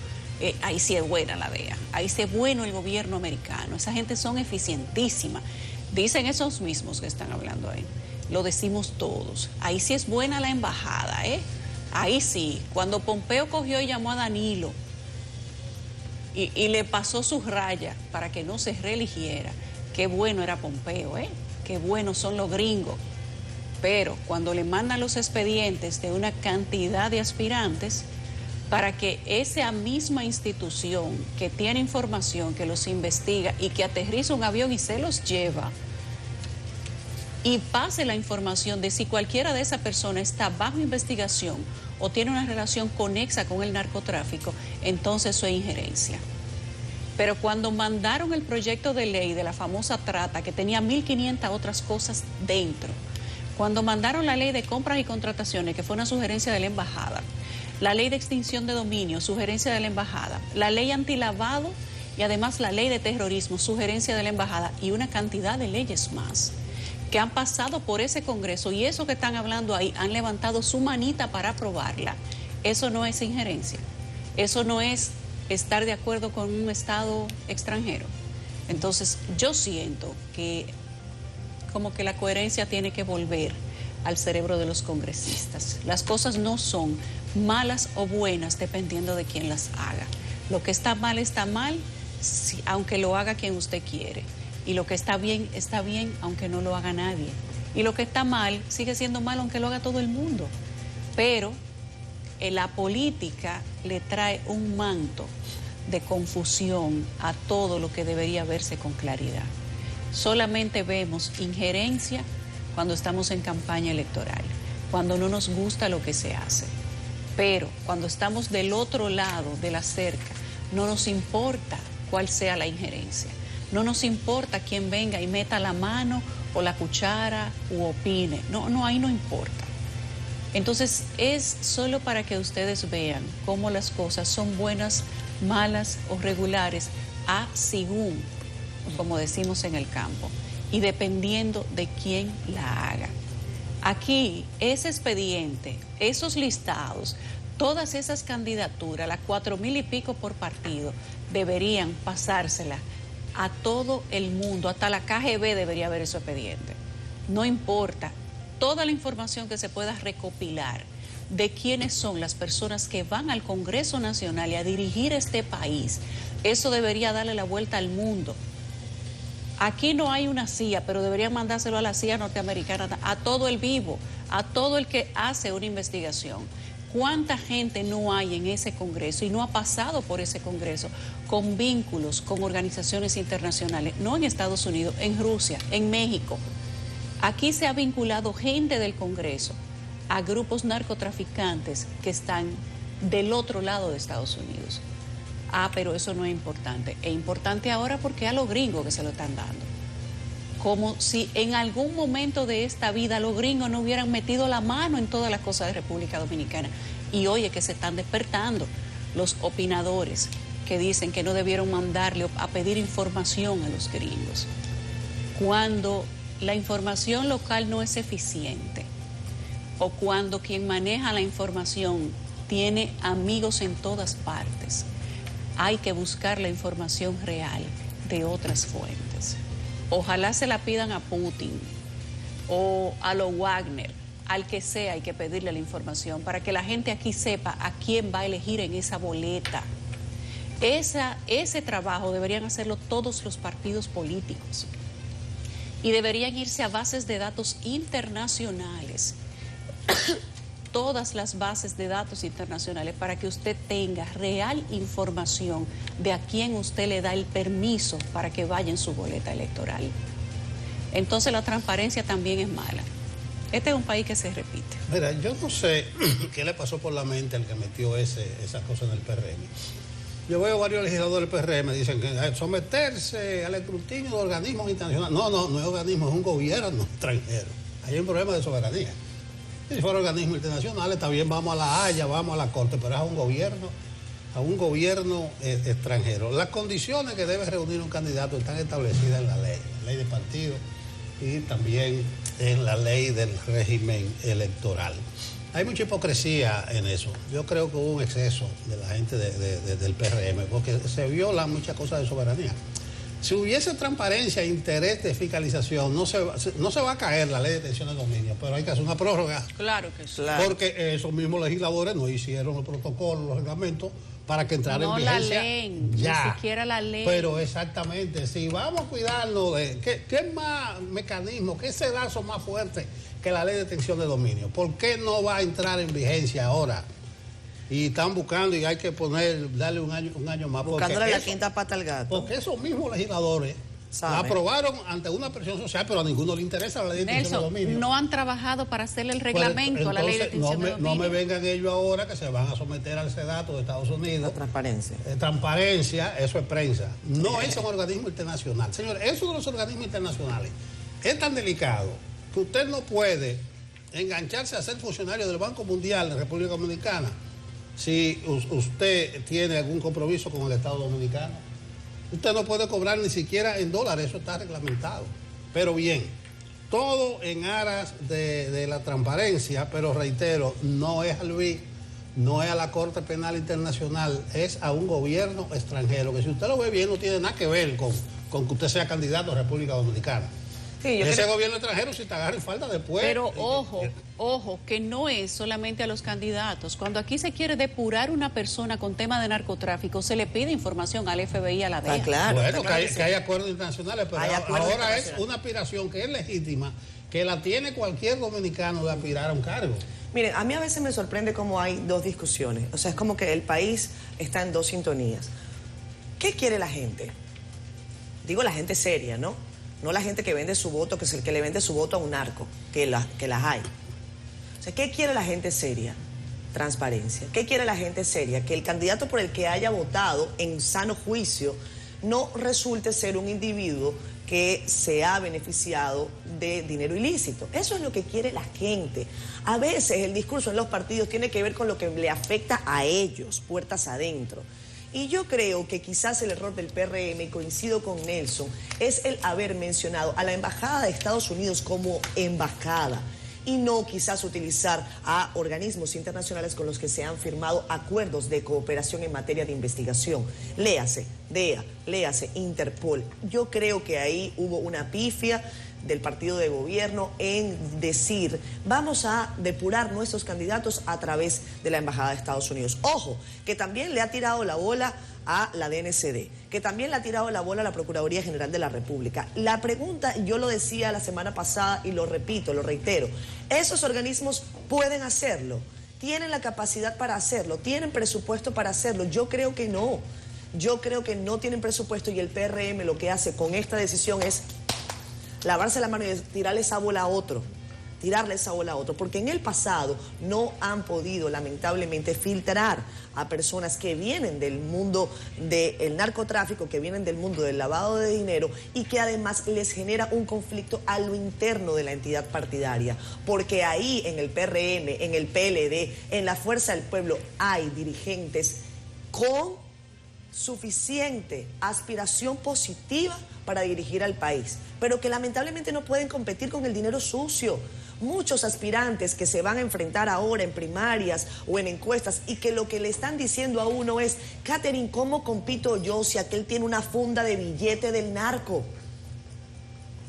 ahí sí es buena la DEA, ahí sí es bueno el gobierno americano, esa gente son eficientísimas. Dicen esos mismos que están hablando ahí, lo decimos todos, ahí sí es buena la embajada, ahí sí, cuando Pompeo cogió y llamó a Danilo y le pasó sus rayas para que no se reeligiera, qué bueno era Pompeo, qué buenos son los gringos, pero cuando le mandan los expedientes de una cantidad de aspirantes para que esa misma institución que tiene información, que los investiga y que aterriza un avión y se los lleva y pase la información de si cualquiera de esas personas está bajo investigación o tiene una relación conexa con el narcotráfico, entonces eso es injerencia. Pero cuando mandaron el proyecto de ley de la famosa trata, que tenía 1.500 otras cosas dentro, cuando mandaron la ley de compras y contrataciones, que fue una sugerencia de la embajada, la ley de extinción de dominio, sugerencia de la embajada, la ley antilavado y además la ley de terrorismo, sugerencia de la embajada y una cantidad de leyes más que han pasado por ese Congreso y eso que están hablando ahí han levantado su manita para aprobarla. Eso no es injerencia, eso no es estar de acuerdo con un Estado extranjero. Entonces yo siento que como que la coherencia tiene que volver al cerebro de los congresistas. Las cosas no son malas o buenas dependiendo de quién las haga. Lo que está mal, aunque lo haga quien usted quiere. Y lo que está bien, aunque no lo haga nadie. Y lo que está mal, sigue siendo mal aunque lo haga todo el mundo. Pero la política le trae un manto de confusión a todo lo que debería verse con claridad. Solamente vemos injerencia cuando estamos en campaña electoral, cuando no nos gusta lo que se hace. Pero cuando estamos del otro lado de la cerca, no nos importa cuál sea la injerencia. No nos importa quién venga y meta la mano o la cuchara u opine. No, ahí no importa. Entonces es solo para que ustedes vean cómo las cosas son buenas, malas o regulares según, como decimos en el campo, y dependiendo de quién la haga. Aquí, ese expediente, esos listados, todas esas candidaturas, las 4,000 y pico por partido, deberían pasársela a todo el mundo, hasta la KGB debería haber ese expediente. No importa, toda la información que se pueda recopilar de quiénes son las personas que van al Congreso Nacional y a dirigir este país, eso debería darle la vuelta al mundo. Aquí no hay una CIA, pero deberían mandárselo a la CIA norteamericana, a todo el vivo, a todo el que hace una investigación. ¿Cuánta gente no hay en ese Congreso y no ha pasado por ese Congreso con vínculos con organizaciones internacionales? No en Estados Unidos, en Rusia, en México. Aquí se ha vinculado gente del Congreso a grupos narcotraficantes que están del otro lado de Estados Unidos. Pero eso no es importante. Es importante ahora porque a los gringos que se lo están dando. Como si en algún momento de esta vida los gringos no hubieran metido la mano en todas las cosas de República Dominicana. Y hoy es que se están despertando los opinadores que dicen que no debieron mandarle a pedir información a los gringos. Cuando la información local no es eficiente o cuando quien maneja la información tiene amigos en todas partes, hay que buscar la información real de otras fuentes. Ojalá se la pidan a Putin o a los Wagner, al que sea hay que pedirle la información para que la gente aquí sepa a quién va a elegir en esa boleta. Ese trabajo deberían hacerlo todos los partidos políticos y deberían irse a bases de datos internacionales. Todas las bases de datos internacionales para que usted tenga real información de a quién usted le da el permiso para que vaya en su boleta electoral. Entonces la transparencia también es mala. Este es un país que se repite. Mira, yo no sé qué le pasó por la mente al que metió esa cosa en el PRM. Yo veo varios legisladores del PRM dicen que someterse al escrutinio de organismos internacionales. No es organismo, es un gobierno extranjero. Hay un problema de soberanía. Si fuera organismo internacional, está bien, vamos a la Haya, vamos a la Corte, pero es a un gobierno extranjero. Las condiciones que debe reunir un candidato están establecidas en la ley de partido y también en la ley del régimen electoral. Hay mucha hipocresía en eso. Yo creo que hubo un exceso de la gente del PRM, porque se violan muchas cosas de soberanía. Si hubiese transparencia e interés de fiscalización, no se va a caer la ley de extinción de dominio, pero hay que hacer una prórroga. Claro que sí. Porque esos mismos legisladores no hicieron los protocolos, los reglamentos, para que entrara en vigencia. No la leen, ni siquiera la ley. Pero exactamente, si vamos a cuidarlo de... ¿Qué más mecanismo, qué sedazo más fuerte que la ley de extinción de dominio? ¿Por qué no va a entrar en vigencia ahora? Y están buscando y hay que darle un año más. Buscándole la quinta pata al gato. Porque esos mismos legisladores la aprobaron ante una presión social, pero a ninguno le interesa la ley de extinción de dominio. No han trabajado para hacerle el reglamento a la ley de extinción de dominio. No me vengan ellos ahora que se van a someter al SEDATO de Estados Unidos. La transparencia. Transparencia, eso es prensa. No es un organismo internacional. Señores, eso de los organismos internacionales es tan delicado que usted no puede engancharse a ser funcionario del Banco Mundial de República Dominicana si usted tiene algún compromiso con el Estado Dominicano. Usted no puede cobrar ni siquiera en dólares, eso está reglamentado. Pero bien, todo en aras de la transparencia, pero reitero, no es al BID, no es a la Corte Penal Internacional, es a un gobierno extranjero, que si usted lo ve bien no tiene nada que ver con que usted sea candidato a República Dominicana. Sí, ese gobierno extranjero, si te agarra en falta después... Pero ojo, que no es solamente a los candidatos. Cuando aquí se quiere depurar una persona con tema de narcotráfico, se le pide información al FBI, a la DEA. Claro, bueno, que hay acuerdos internacionales, pero ahora es una aspiración que es legítima, que la tiene cualquier dominicano de aspirar a un cargo. Miren, a mí a veces me sorprende cómo hay dos discusiones. O sea, es como que el país está en dos sintonías. ¿Qué quiere la gente? Digo la gente seria, ¿no? No la gente que vende su voto, que es el que le vende su voto a un narco, que las hay. O sea, ¿qué quiere la gente seria? Transparencia. ¿Qué quiere la gente seria? Que el candidato por el que haya votado en sano juicio no resulte ser un individuo que se ha beneficiado de dinero ilícito. Eso es lo que quiere la gente. A veces el discurso en los partidos tiene que ver con lo que le afecta a ellos, puertas adentro. Y yo creo que quizás el error del PRM, y coincido con Nelson, es el haber mencionado a la Embajada de Estados Unidos como embajada y no quizás utilizar a organismos internacionales con los que se han firmado acuerdos de cooperación en materia de investigación. Léase DEA, léase Interpol. Yo creo que ahí hubo una pifia del partido de gobierno en decir, vamos a depurar nuestros candidatos a través de la Embajada de Estados Unidos. Ojo, que también le ha tirado la bola a la DNCD, que también le ha tirado la bola a la Procuraduría General de la República. La pregunta, yo lo decía la semana pasada y lo repito, lo reitero, ¿esos organismos pueden hacerlo? ¿Tienen la capacidad para hacerlo? ¿Tienen presupuesto para hacerlo? Yo creo que no. Yo creo que no tienen presupuesto y el PRM lo que hace con esta decisión es lavarse la mano y tirarle esa bola a otro, porque en el pasado no han podido, lamentablemente, filtrar a personas que vienen del mundo del narcotráfico, que vienen del mundo del lavado de dinero y que además les genera un conflicto a lo interno de la entidad partidaria, porque ahí en el PRM, en el PLD, en la Fuerza del Pueblo hay dirigentes con suficiente aspiración positiva para dirigir al país, pero que lamentablemente no pueden competir con el dinero sucio. Muchos aspirantes que se van a enfrentar ahora en primarias o en encuestas y que lo que le están diciendo a uno es, Catherine, ¿cómo compito yo si aquel tiene una funda de billete del narco?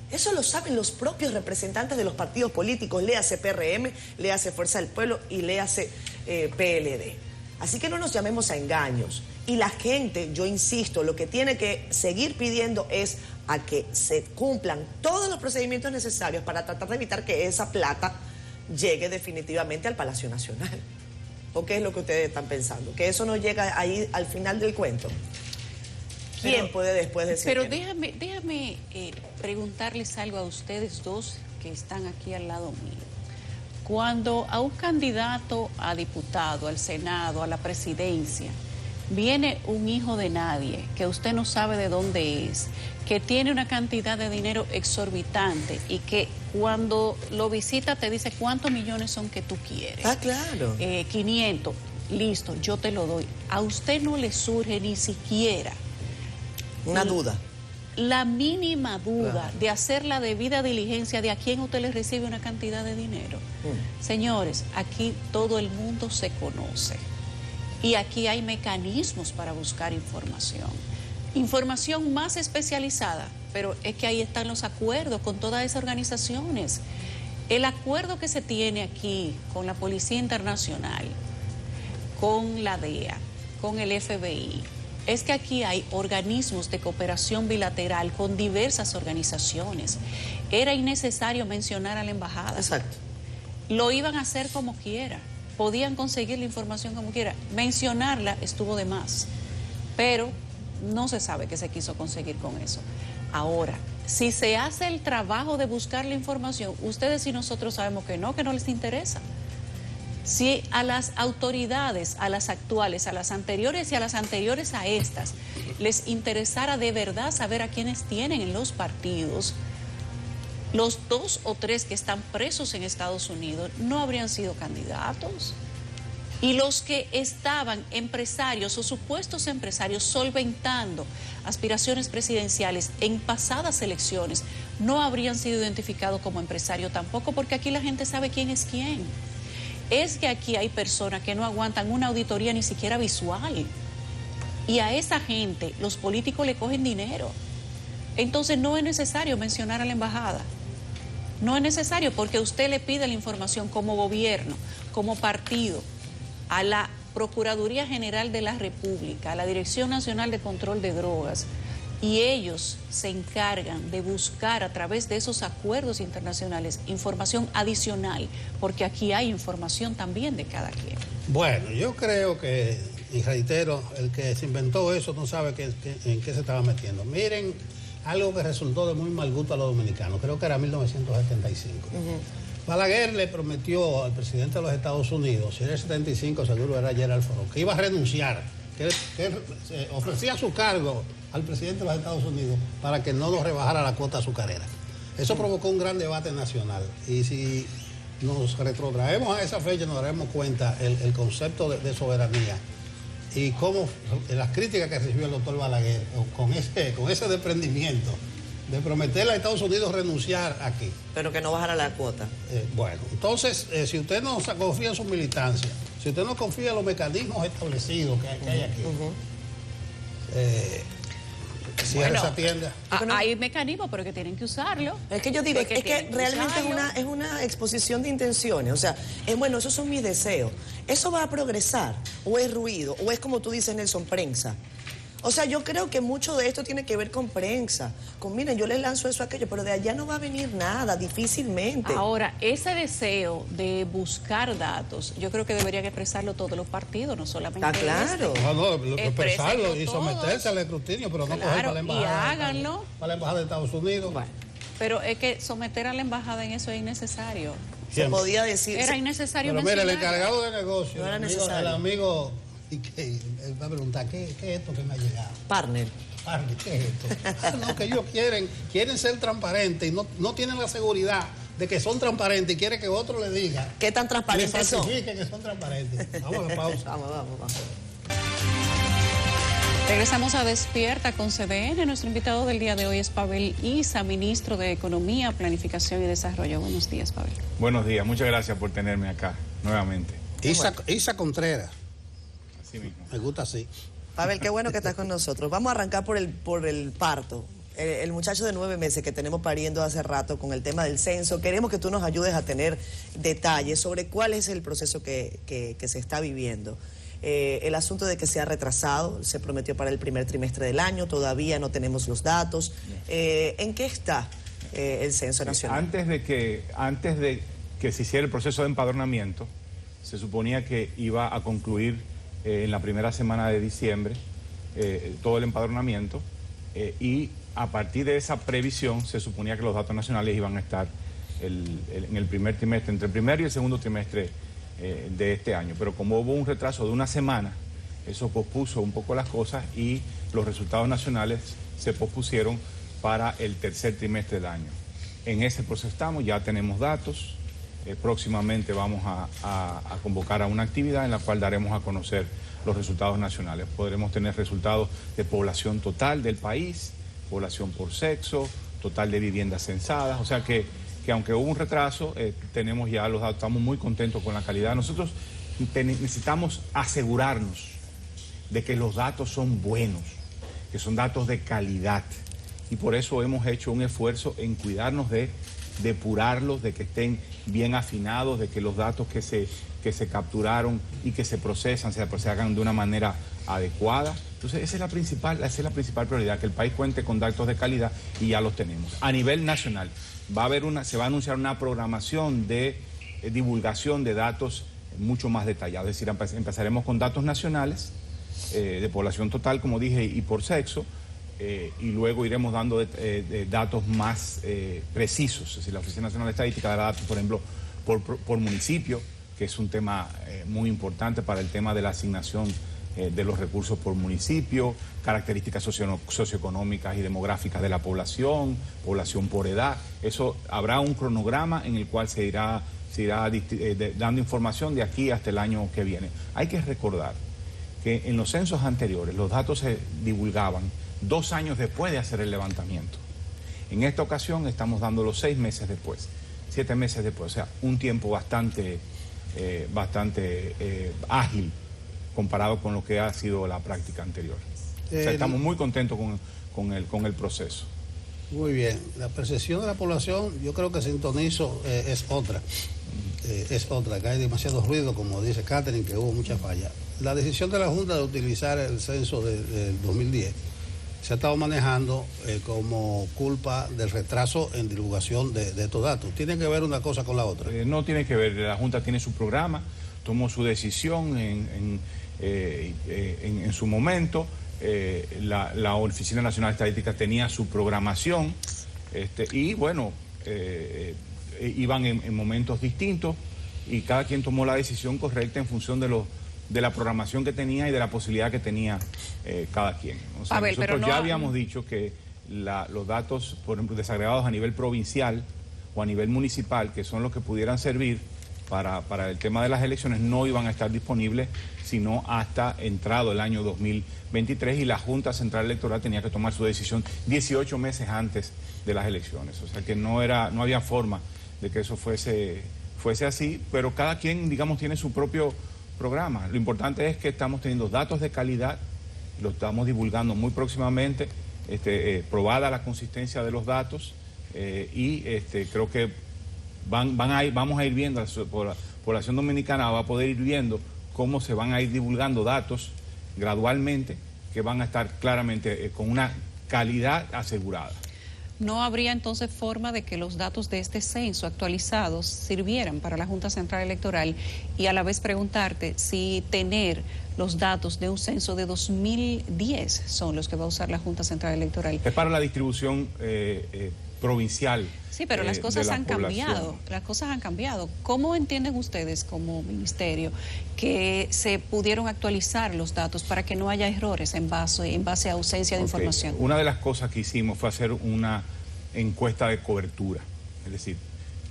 Eso lo saben los propios representantes de los partidos políticos, léase PRM, léase Fuerza del Pueblo y léase PLD. Así que no nos llamemos a engaños. Y la gente, yo insisto, lo que tiene que seguir pidiendo es a que se cumplan todos los procedimientos necesarios para tratar de evitar que esa plata llegue definitivamente al Palacio Nacional. ¿O qué es lo que ustedes están pensando? ¿Que eso no llega ahí al final del cuento? ¿Quién puede después decir? Pero déjame preguntarles algo a ustedes dos que están aquí al lado mío. Cuando a un candidato a diputado, al Senado, a la presidencia, viene un hijo de nadie, que usted no sabe de dónde es, que tiene una cantidad de dinero exorbitante y que cuando lo visita te dice cuántos millones son que tú quieres. Ah, claro. 500, listo, yo te lo doy. A usted no le surge ni siquiera una duda. La mínima duda, claro, de hacer la debida diligencia de a quién usted le recibe una cantidad de dinero. Señores, aquí todo el mundo se conoce y aquí hay mecanismos para buscar información. Información más especializada, pero es que ahí están los acuerdos con todas esas organizaciones. El acuerdo que se tiene aquí con la Policía Internacional, con la DEA, con el FBI, es que aquí hay organismos de cooperación bilateral con diversas organizaciones. Era innecesario mencionar a la embajada. Exacto. Lo iban a hacer como quiera. Podían conseguir la información como quiera. Mencionarla estuvo de más. Pero no se sabe qué se quiso conseguir con eso. Ahora, si se hace el trabajo de buscar la información, ustedes y nosotros sabemos que no les interesa. Si a las autoridades, a las actuales, a las anteriores y a las anteriores a estas, les interesara de verdad saber a quiénes tienen en los partidos, los 2 o 3 que están presos en Estados Unidos no habrían sido candidatos. Y los que estaban empresarios o supuestos empresarios solventando aspiraciones presidenciales en pasadas elecciones no habrían sido identificados como empresarios tampoco, porque aquí la gente sabe quién es quién. Es que aquí hay personas que no aguantan una auditoría ni siquiera visual. Y a esa gente los políticos le cogen dinero. Entonces no es necesario mencionar a la embajada. No es necesario, porque usted le pide la información como gobierno, como partido, a la Procuraduría General de la República, a la Dirección Nacional de Control de Drogas, y ellos se encargan de buscar a través de esos acuerdos internacionales información adicional, porque aquí hay información también de cada quien. Bueno, yo creo que, y reitero, el que se inventó eso no sabe en qué se estaba metiendo. Miren, algo que resultó de muy mal gusto a los dominicanos, creo que era 1975. Balaguer le prometió al presidente de los Estados Unidos, si era el 75 seguro era Gerald Ford, que iba a renunciar, que ofrecía su cargo al presidente de los Estados Unidos para que no nos rebajara la cuota azucarera. Eso provocó un gran debate nacional, y si nos retrotraemos a esa fecha nos daremos cuenta el concepto de soberanía y cómo las críticas que recibió el doctor Balaguer con ese desprendimiento de prometerle a Estados Unidos renunciar aquí. Pero que no bajara la cuota. Bueno, entonces, si usted no confía en su militancia, si usted no confía en los mecanismos establecidos que hay aquí, cierre esa tienda. Hay mecanismos, pero que tienen que usarlo. Es que yo digo, es que realmente es una exposición de intenciones. O sea, bueno, esos son mis deseos. ¿Eso va a progresar? ¿O es ruido? ¿O es, como tú dices, Nelson, prensa? O sea, yo creo que mucho de esto tiene que ver con prensa. Miren, yo les lanzo eso a aquello, pero de allá no va a venir nada, difícilmente. Ahora, ese deseo de buscar datos, yo creo que deberían expresarlo todos los partidos, no solamente claro. Expresarlo y someterse al escrutinio, pero no coger para la embajada. Y háganlo. Para la embajada de Estados Unidos. Bueno, pero es que someter a la embajada en eso es innecesario. Se podía decir. Era innecesario. Pero mira, el encargado de negocio, no era el amigo y que él va a preguntar, ¿qué es esto que me ha llegado? Partner, ¿qué es esto? No, que ellos quieren ser transparentes y no tienen la seguridad de que son transparentes y quieren que otro le diga. ¿Qué tan transparentes son? Que son transparentes. Vamos a la pausa. Vamos. Regresamos a Despierta con CDN. Nuestro invitado del día de hoy es Pavel Issa, ministro de Economía, Planificación y Desarrollo. Buenos días, Pavel. Buenos días, muchas gracias por tenerme acá nuevamente. Issa Contreras. Me gusta así. Pavel, qué bueno que estás con nosotros. Vamos a arrancar por el parto. El muchacho de 9 meses que tenemos pariendo hace rato con el tema del censo. Queremos que tú nos ayudes a tener detalles sobre cuál es el proceso que se está viviendo. El asunto de que se ha retrasado, se prometió para el primer trimestre del año, todavía no tenemos los datos. ¿En qué está el censo nacional? Antes de que se hiciera el proceso de empadronamiento, se suponía que iba a concluir en la primera semana de diciembre todo el empadronamiento y a partir de esa previsión se suponía que los datos nacionales iban a estar en el primer trimestre, entre el primer y el segundo trimestre de este año. Pero como hubo un retraso de una semana, eso pospuso un poco las cosas y los resultados nacionales se pospusieron para el tercer trimestre del año. En ese proceso estamos, ya tenemos datos. Próximamente vamos a convocar a una actividad en la cual daremos a conocer los resultados nacionales. Podremos tener resultados de población total del país, población por sexo, total de viviendas censadas. O sea que aunque hubo un retraso, tenemos ya los datos, estamos muy contentos con la calidad. Nosotros necesitamos asegurarnos de que los datos son buenos, que son datos de calidad. Y por eso hemos hecho un esfuerzo en cuidarnos de depurarlos, de que estén bien afinados, de que los datos que se capturaron y que se procesan se hagan de una manera adecuada. Entonces esa es la principal prioridad, que el país cuente con datos de calidad y ya los tenemos. A nivel nacional se va a anunciar una programación de divulgación de datos mucho más detallados, es decir, empezaremos con datos nacionales de población total, como dije, y por sexo. Y luego iremos dando datos más precisos. Es decir, la Oficina Nacional de Estadística dará datos, por ejemplo, por municipio, que es un tema muy importante para el tema de la asignación de los recursos por municipio, características socioeconómicas y demográficas de la población por edad. Eso habrá un cronograma en el cual se irá se irá dando información de aquí hasta el año que viene. Hay que recordar que en los censos anteriores los datos se divulgaban 2 años después de hacer el levantamiento. En esta ocasión estamos dándolos 6 meses después, 7 meses después, o sea, un tiempo bastante ágil comparado con lo que ha sido la práctica anterior. O sea, estamos muy contentos con el proceso. Muy bien, la percepción de la población, yo creo que sintonizo es otra, que hay demasiado ruido, como dice Catherine, que hubo mucha falla. La decisión de la Junta de utilizar el censo del 2010 se ha estado manejando como culpa del retraso en divulgación de estos datos. ¿Tiene que ver una cosa con la otra? No tiene que ver, la Junta tiene su programa, tomó su decisión en su momento. La Oficina Nacional de Estadística tenía su programación y bueno, iban en momentos distintos y cada quien tomó la decisión correcta en función de la programación que tenía y de la posibilidad que tenía cada quien. O sea, nosotros ya habíamos dicho que los datos, por ejemplo, desagregados a nivel provincial o a nivel municipal, que son los que pudieran servir para el tema de las elecciones, no iban a estar disponibles sino hasta entrado el año 2023 y la Junta Central Electoral tenía que tomar su decisión 18 meses antes de las elecciones. O sea que no había forma de que eso fuese así, pero cada quien, digamos, tiene su propio programa. Lo importante es que estamos teniendo datos de calidad, lo estamos divulgando muy próximamente, probada la consistencia de los datos y creo que vamos a ir viendo, la población dominicana va a poder ir viendo cómo se van a ir divulgando datos gradualmente que van a estar claramente con una calidad asegurada. ¿No habría entonces forma de que los datos de este censo actualizados sirvieran para la Junta Central Electoral y a la vez preguntarte si tener los datos de un censo de 2010 son los que va a usar la Junta Central Electoral? Es para la distribución provincial. Sí, pero las cosas han cambiado, las cosas han cambiado. ¿Cómo entienden ustedes como ministerio que se pudieron actualizar los datos para que no haya errores en base a ausencia de información? Una de las cosas que hicimos fue hacer una encuesta de cobertura. Es decir,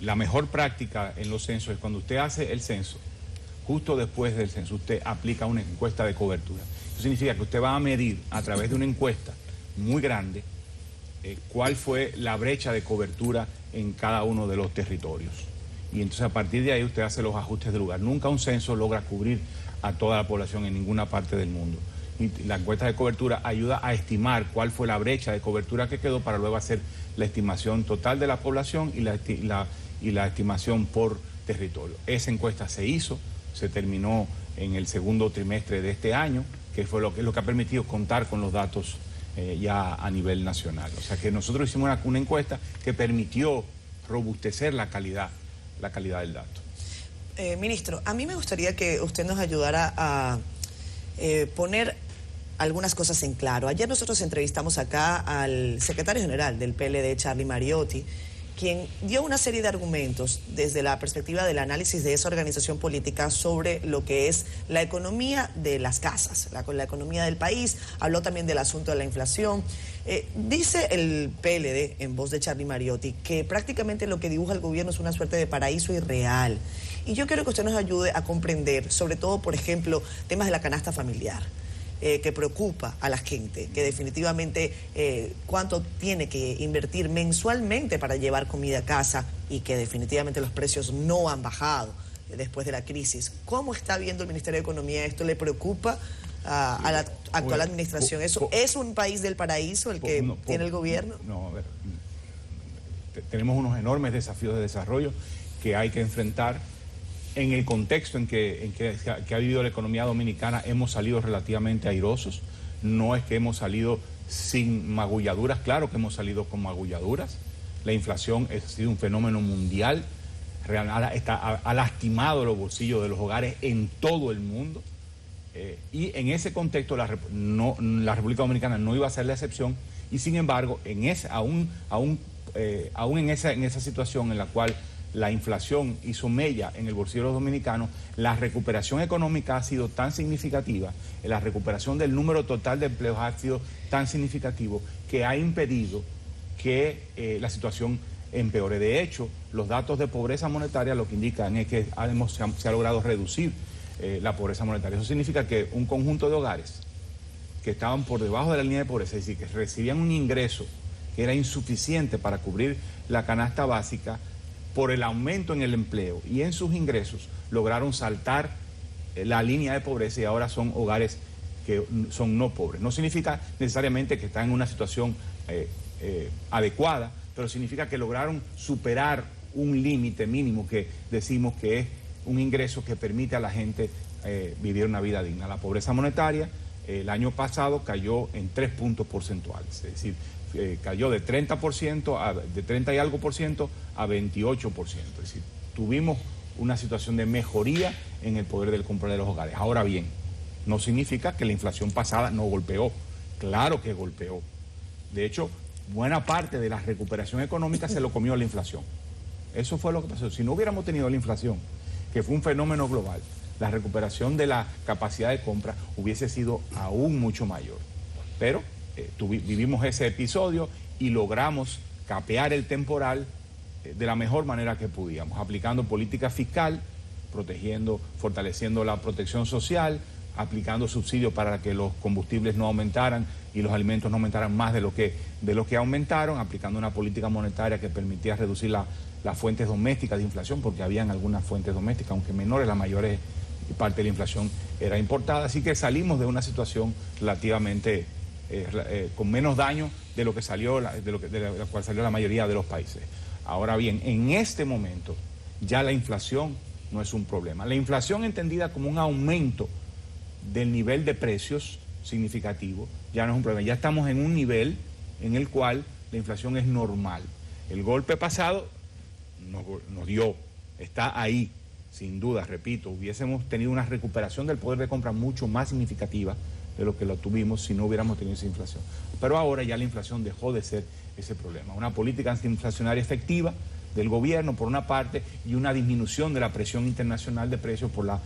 la mejor práctica en los censos es cuando usted hace el censo, justo después del censo, usted aplica una encuesta de cobertura. Eso significa que usted va a medir a través de una encuesta muy grande cuál fue la brecha de cobertura en cada uno de los territorios. Y entonces a partir de ahí usted hace los ajustes de lugar. Nunca un censo logra cubrir a toda la población en ninguna parte del mundo. Y la encuesta de cobertura ayuda a estimar cuál fue la brecha de cobertura que quedó para luego hacer la estimación total de la población y la estimación por territorio. Esa encuesta se hizo, se terminó en el segundo trimestre de este año, que fue lo que ha permitido contar con los datos ya a nivel nacional. O sea que nosotros hicimos una encuesta que permitió robustecer la calidad del dato. Ministro, a mí me gustaría que usted nos ayudara a poner algunas cosas en claro. Ayer nosotros entrevistamos acá al secretario general del PLD, Charlie Mariotti, quien dio una serie de argumentos desde la perspectiva del análisis de esa organización política sobre lo que es la economía de las casas, la economía del país. Habló también del asunto de la inflación. Dice el PLD, en voz de Charlie Mariotti, que prácticamente lo que dibuja el gobierno es una suerte de paraíso irreal. Y yo quiero que usted nos ayude a comprender, sobre todo, por ejemplo, temas de la canasta familiar, que preocupa a la gente, que definitivamente cuánto tiene que invertir mensualmente para llevar comida a casa y que definitivamente los precios no han bajado después de la crisis. ¿Cómo está viendo el Ministerio de Economía esto? ¿Le preocupa a la actual administración? ¿Eso es un país del paraíso el que tiene el gobierno? No, a ver, tenemos unos enormes desafíos de desarrollo que hay que enfrentar. En el contexto en que ha vivido la economía dominicana hemos salido relativamente airosos. No es que hemos salido sin magulladuras, claro que hemos salido con magulladuras. La inflación ha sido un fenómeno mundial, ha lastimado los bolsillos de los hogares en todo el mundo. Y en ese contexto la República Dominicana no iba a ser la excepción. Y sin embargo, aún en esa situación en la cual la inflación hizo mella en el bolsillo de los dominicanos, la recuperación económica ha sido tan significativa, la recuperación del número total de empleos ha sido tan significativo que ha impedido que la situación empeore. De hecho, los datos de pobreza monetaria lo que indican es que se ha logrado reducir la pobreza monetaria. Eso significa que un conjunto de hogares que estaban por debajo de la línea de pobreza, es decir, que recibían un ingreso que era insuficiente para cubrir la canasta básica, por el aumento en el empleo y en sus ingresos, lograron saltar la línea de pobreza y ahora son hogares que son no pobres. No significa necesariamente que están en una situación adecuada, pero significa que lograron superar un límite mínimo que decimos que es un ingreso que permite a la gente vivir una vida digna. La pobreza monetaria el año pasado cayó en 3 puntos porcentuales, es decir, cayó de 30%, de 30 y algo por ciento a 28%. Es decir, tuvimos una situación de mejoría en el poder del compra de los hogares. Ahora bien, no significa que la inflación pasada no golpeó. Claro que golpeó. De hecho, buena parte de la recuperación económica se lo comió la inflación. Eso fue lo que pasó. Si no hubiéramos tenido la inflación, que fue un fenómeno global, la recuperación de la capacidad de compra hubiese sido aún mucho mayor. Pero vivimos ese episodio y logramos capear el temporal de la mejor manera que podíamos, aplicando política fiscal, fortaleciendo la protección social, aplicando subsidios para que los combustibles no aumentaran y los alimentos no aumentaran más de lo que aumentaron, aplicando una política monetaria que permitía reducir las fuentes domésticas de inflación, porque habían algunas fuentes domésticas, aunque menores, la mayor parte de la inflación era importada. Así que salimos de una situación relativamente con menos daño de lo que salió, de la cual salió la mayoría de los países. Ahora bien, en este momento ya la inflación no es un problema. La inflación entendida como un aumento del nivel de precios significativo ya no es un problema. Ya estamos en un nivel en el cual la inflación es normal. El golpe pasado nos dio, está ahí, sin duda, repito, hubiésemos tenido una recuperación del poder de compra mucho más significativa de lo que lo tuvimos si no hubiéramos tenido esa inflación. Pero ahora ya la inflación dejó de ser ese problema. Una política antiinflacionaria efectiva del gobierno, por una parte, y una disminución de la presión internacional de precios por la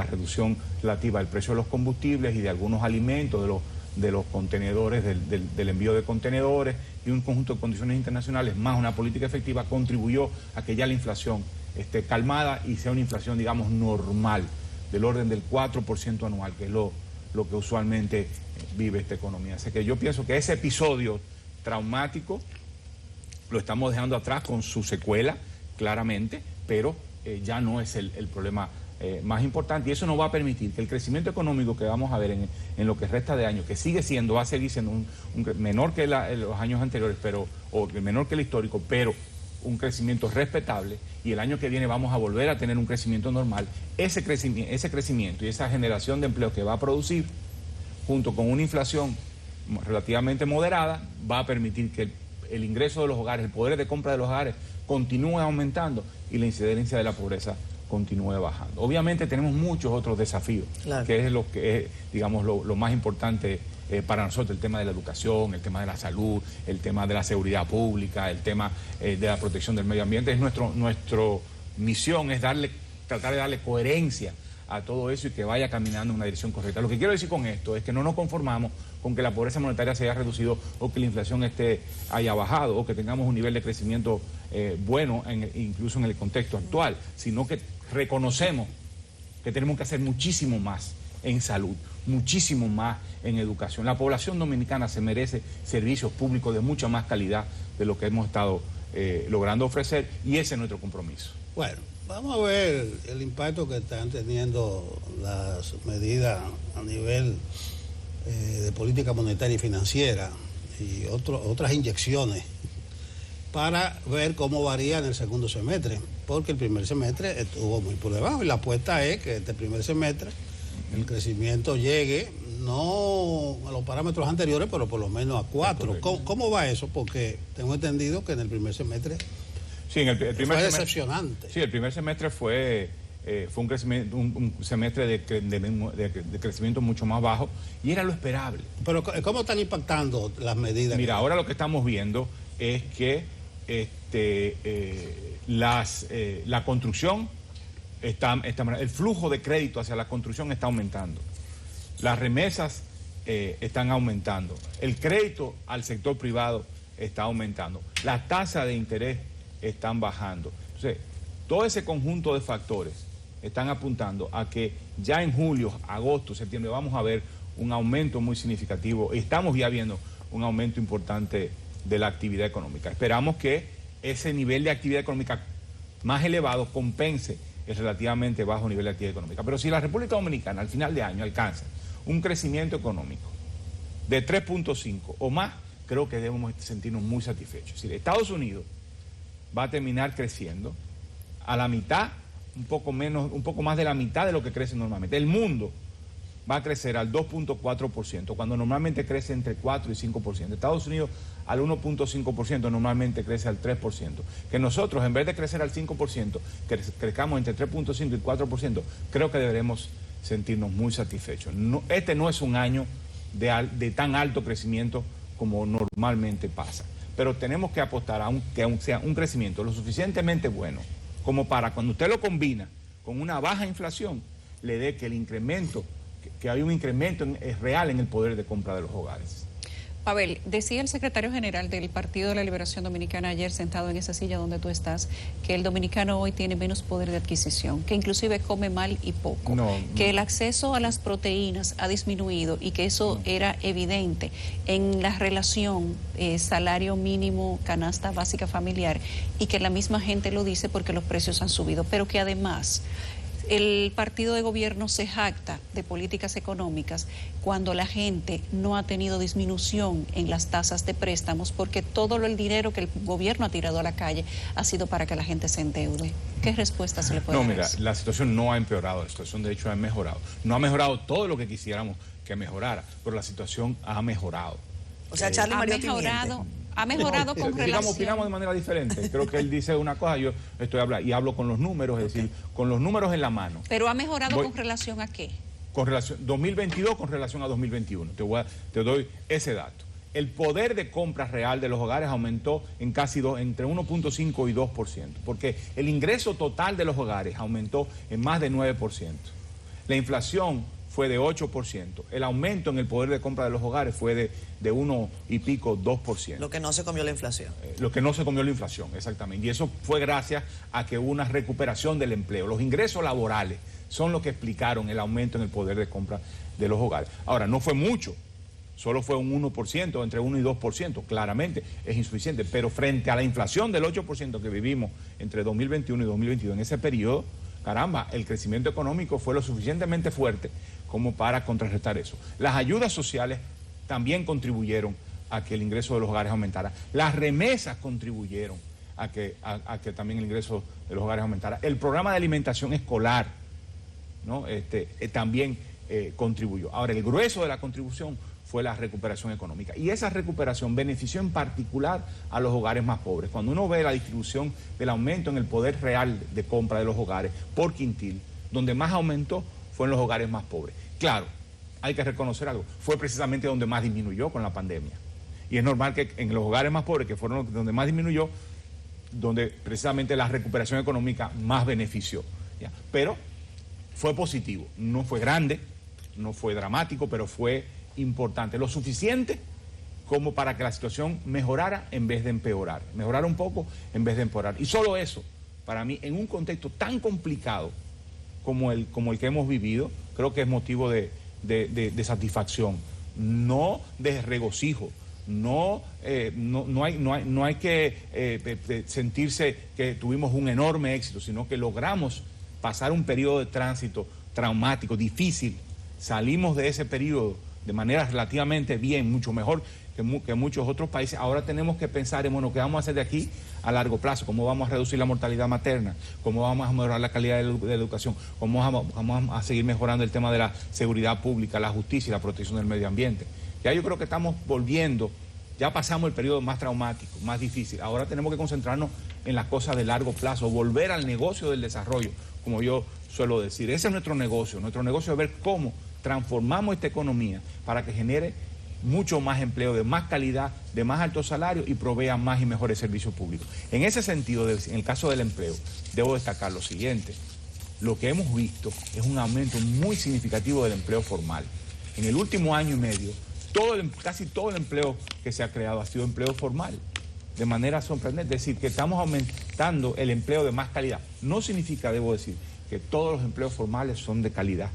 reducción relativa al precio de los combustibles y de algunos alimentos, de los contenedores, del envío de contenedores y un conjunto de condiciones internacionales, más una política efectiva, contribuyó a que ya la inflación esté calmada y sea una inflación, digamos, normal, del orden del 4% anual, que es lo que usualmente vive esta economía. Así que yo pienso que ese episodio traumático lo estamos dejando atrás con su secuela, claramente, pero ya no es el problema más importante, y eso nos va a permitir que el crecimiento económico que vamos a ver en lo que resta de año, que va a seguir siendo un menor que los años anteriores, o menor que el histórico, pero un crecimiento respetable, y el año que viene vamos a volver a tener un crecimiento normal. Ese crecimiento y esa generación de empleo que va a producir, junto con una inflación relativamente moderada, va a permitir que el ingreso de los hogares, el poder de compra de los hogares continúe aumentando y la incidencia de la pobreza continúe bajando. Obviamente tenemos muchos otros desafíos, claro, que es lo que es, digamos, lo más importante para nosotros: el tema de la educación, el tema de la salud, el tema de la seguridad pública, el tema de la protección del medio ambiente. Es nuestra misión es tratar de darle coherencia a todo eso y que vaya caminando en una dirección correcta. Lo que quiero decir con esto es que no nos conformamos con que la pobreza monetaria se haya reducido o que la inflación haya bajado o que tengamos un nivel de crecimiento bueno, incluso en el contexto actual, sino que reconocemos que tenemos que hacer muchísimo más en salud, muchísimo más en educación. La población dominicana se merece servicios públicos de mucha más calidad de lo que hemos estado logrando ofrecer, y ese es nuestro compromiso. Bueno, vamos a ver el impacto que están teniendo las medidas a nivel de política monetaria y financiera y otras inyecciones, para ver cómo varía en el segundo semestre, porque el primer semestre estuvo muy por debajo y la apuesta es que este primer semestre el crecimiento llegue no a los parámetros anteriores, pero por lo menos a 4. ¿Cómo va eso? Porque tengo entendido que en el primer semestre sí, el primer fue semestre, decepcionante. Sí, el primer semestre fue un semestre de crecimiento mucho más bajo, y era lo esperable. Pero ¿cómo están impactando las medidas? Mira, ahora lo que estamos viendo es que la construcción el flujo de crédito hacia la construcción está aumentando, las remesas están aumentando, el crédito al sector privado está aumentando. Las tasas de interés están bajando. Entonces, todo ese conjunto de factores están apuntando a que ya en julio, agosto, septiembre vamos a ver un aumento muy significativo. Estamos ya viendo un aumento importante de la actividad económica. Esperamos que ese nivel de actividad económica más elevado compense el relativamente bajo nivel de actividad económica. Pero si la República Dominicana al final de año alcanza un crecimiento económico de 3.5 o más, creo que debemos sentirnos muy satisfechos. Si Estados Unidos va a terminar creciendo a la mitad, un poco más de la mitad de lo que crece normalmente. El mundo va a crecer al 2.4%, cuando normalmente crece entre 4 y 5%. Estados Unidos al 1.5%, normalmente crece al 3%. Que nosotros, en vez de crecer al 5%, crezcamos entre 3.5 y 4%, creo que deberemos sentirnos muy satisfechos. No, este no es un año de tan alto crecimiento como normalmente pasa, pero tenemos que apostar a que sea un crecimiento lo suficientemente bueno como para, cuando usted lo combina con una baja inflación, le dé que el incremento, que hay un incremento real en el poder de compra de los hogares. Pavel, decía el secretario general del Partido de la Liberación Dominicana ayer, sentado en esa silla donde tú estás, que el dominicano hoy tiene menos poder de adquisición, que inclusive come mal y poco, que el acceso a las proteínas ha disminuido y que eso era evidente en la relación salario mínimo, canasta básica familiar, y que la misma gente lo dice porque los precios han subido, pero que además el partido de gobierno se jacta de políticas económicas cuando la gente no ha tenido disminución en las tasas de préstamos, porque todo el dinero que el gobierno ha tirado a la calle ha sido para que la gente se endeude. ¿Qué respuesta se le puede dar? No, mira, la situación no ha empeorado, la situación de hecho ha mejorado. No ha mejorado todo lo que quisiéramos que mejorara, pero la situación ha mejorado. O sea, Charlie Mario ha mejorado con relación. Opinamos de manera diferente. Creo que él dice una cosa, yo estoy hablando y hablo con los números, es decir, con los números en la mano. Pero ha mejorado con relación a qué? Con relación 2022 con relación a 2021. Te doy ese dato. El poder de compra real de los hogares aumentó en casi entre 1.5 y 2%, porque el ingreso total de los hogares aumentó en más de 9%. La inflación fue de 8%. El aumento en el poder de compra de los hogares fue de 1 y pico, 2%. Lo que no se comió la inflación. Lo que no se comió la inflación, exactamente. Y eso fue gracias a que hubo una recuperación del empleo. Los ingresos laborales son los que explicaron el aumento en el poder de compra de los hogares. Ahora, no fue mucho, solo fue un 1%, entre 1 y 2%, claramente es insuficiente, pero frente a la inflación del 8% que vivimos entre 2021 y 2022, en ese periodo, caramba, el crecimiento económico fue lo suficientemente fuerte como para contrarrestar eso. Las ayudas sociales también contribuyeron a que el ingreso de los hogares aumentara. Las remesas contribuyeron a que también el ingreso de los hogares aumentara. El programa de alimentación escolar, ¿no? También contribuyó. Ahora, el grueso de la contribución fue la recuperación económica. Y esa recuperación benefició en particular a los hogares más pobres. Cuando uno ve la distribución del aumento en el poder real de compra de los hogares por quintil, donde más aumentó fue en los hogares más pobres. Claro, hay que reconocer algo, fue precisamente donde más disminuyó con la pandemia. Y es normal que en los hogares más pobres, que fueron donde más disminuyó, donde precisamente la recuperación económica más benefició. ¿Ya? Pero fue positivo, no fue grande, no fue dramático, pero fue importante, lo suficiente como para que la situación mejorara en vez de empeorar, mejorara un poco en vez de empeorar. Y solo eso, para mí, en un contexto tan complicado como el que hemos vivido, creo que es motivo de satisfacción, no de regocijo. No hay que sentirse que tuvimos un enorme éxito, sino que logramos pasar un periodo de tránsito traumático, difícil. Salimos de ese periodo de manera relativamente bien, mucho mejor que muchos otros países. Ahora tenemos que pensar en, bueno, ¿qué vamos a hacer de aquí a largo plazo? ¿Cómo vamos a reducir la mortalidad materna? ¿Cómo vamos a mejorar la calidad de la educación? ¿Cómo vamos a seguir mejorando el tema de la seguridad pública, la justicia y la protección del medio ambiente? Ya yo creo que estamos volviendo, ya pasamos el periodo más traumático, más difícil. Ahora tenemos que concentrarnos en las cosas de largo plazo, volver al negocio del desarrollo, como yo suelo decir. Ese es nuestro negocio es ver cómo transformamos esta economía para que genere mucho más empleo de más calidad, de más alto salario y provea más y mejores servicios públicos. En ese sentido, en el caso del empleo, debo destacar lo siguiente. Lo que hemos visto es un aumento muy significativo del empleo formal. En el último año y medio, casi todo el empleo que se ha creado ha sido empleo formal, de manera sorprendente. Es decir, que estamos aumentando el empleo de más calidad. No significa, debo decir, que todos los empleos formales son de calidad.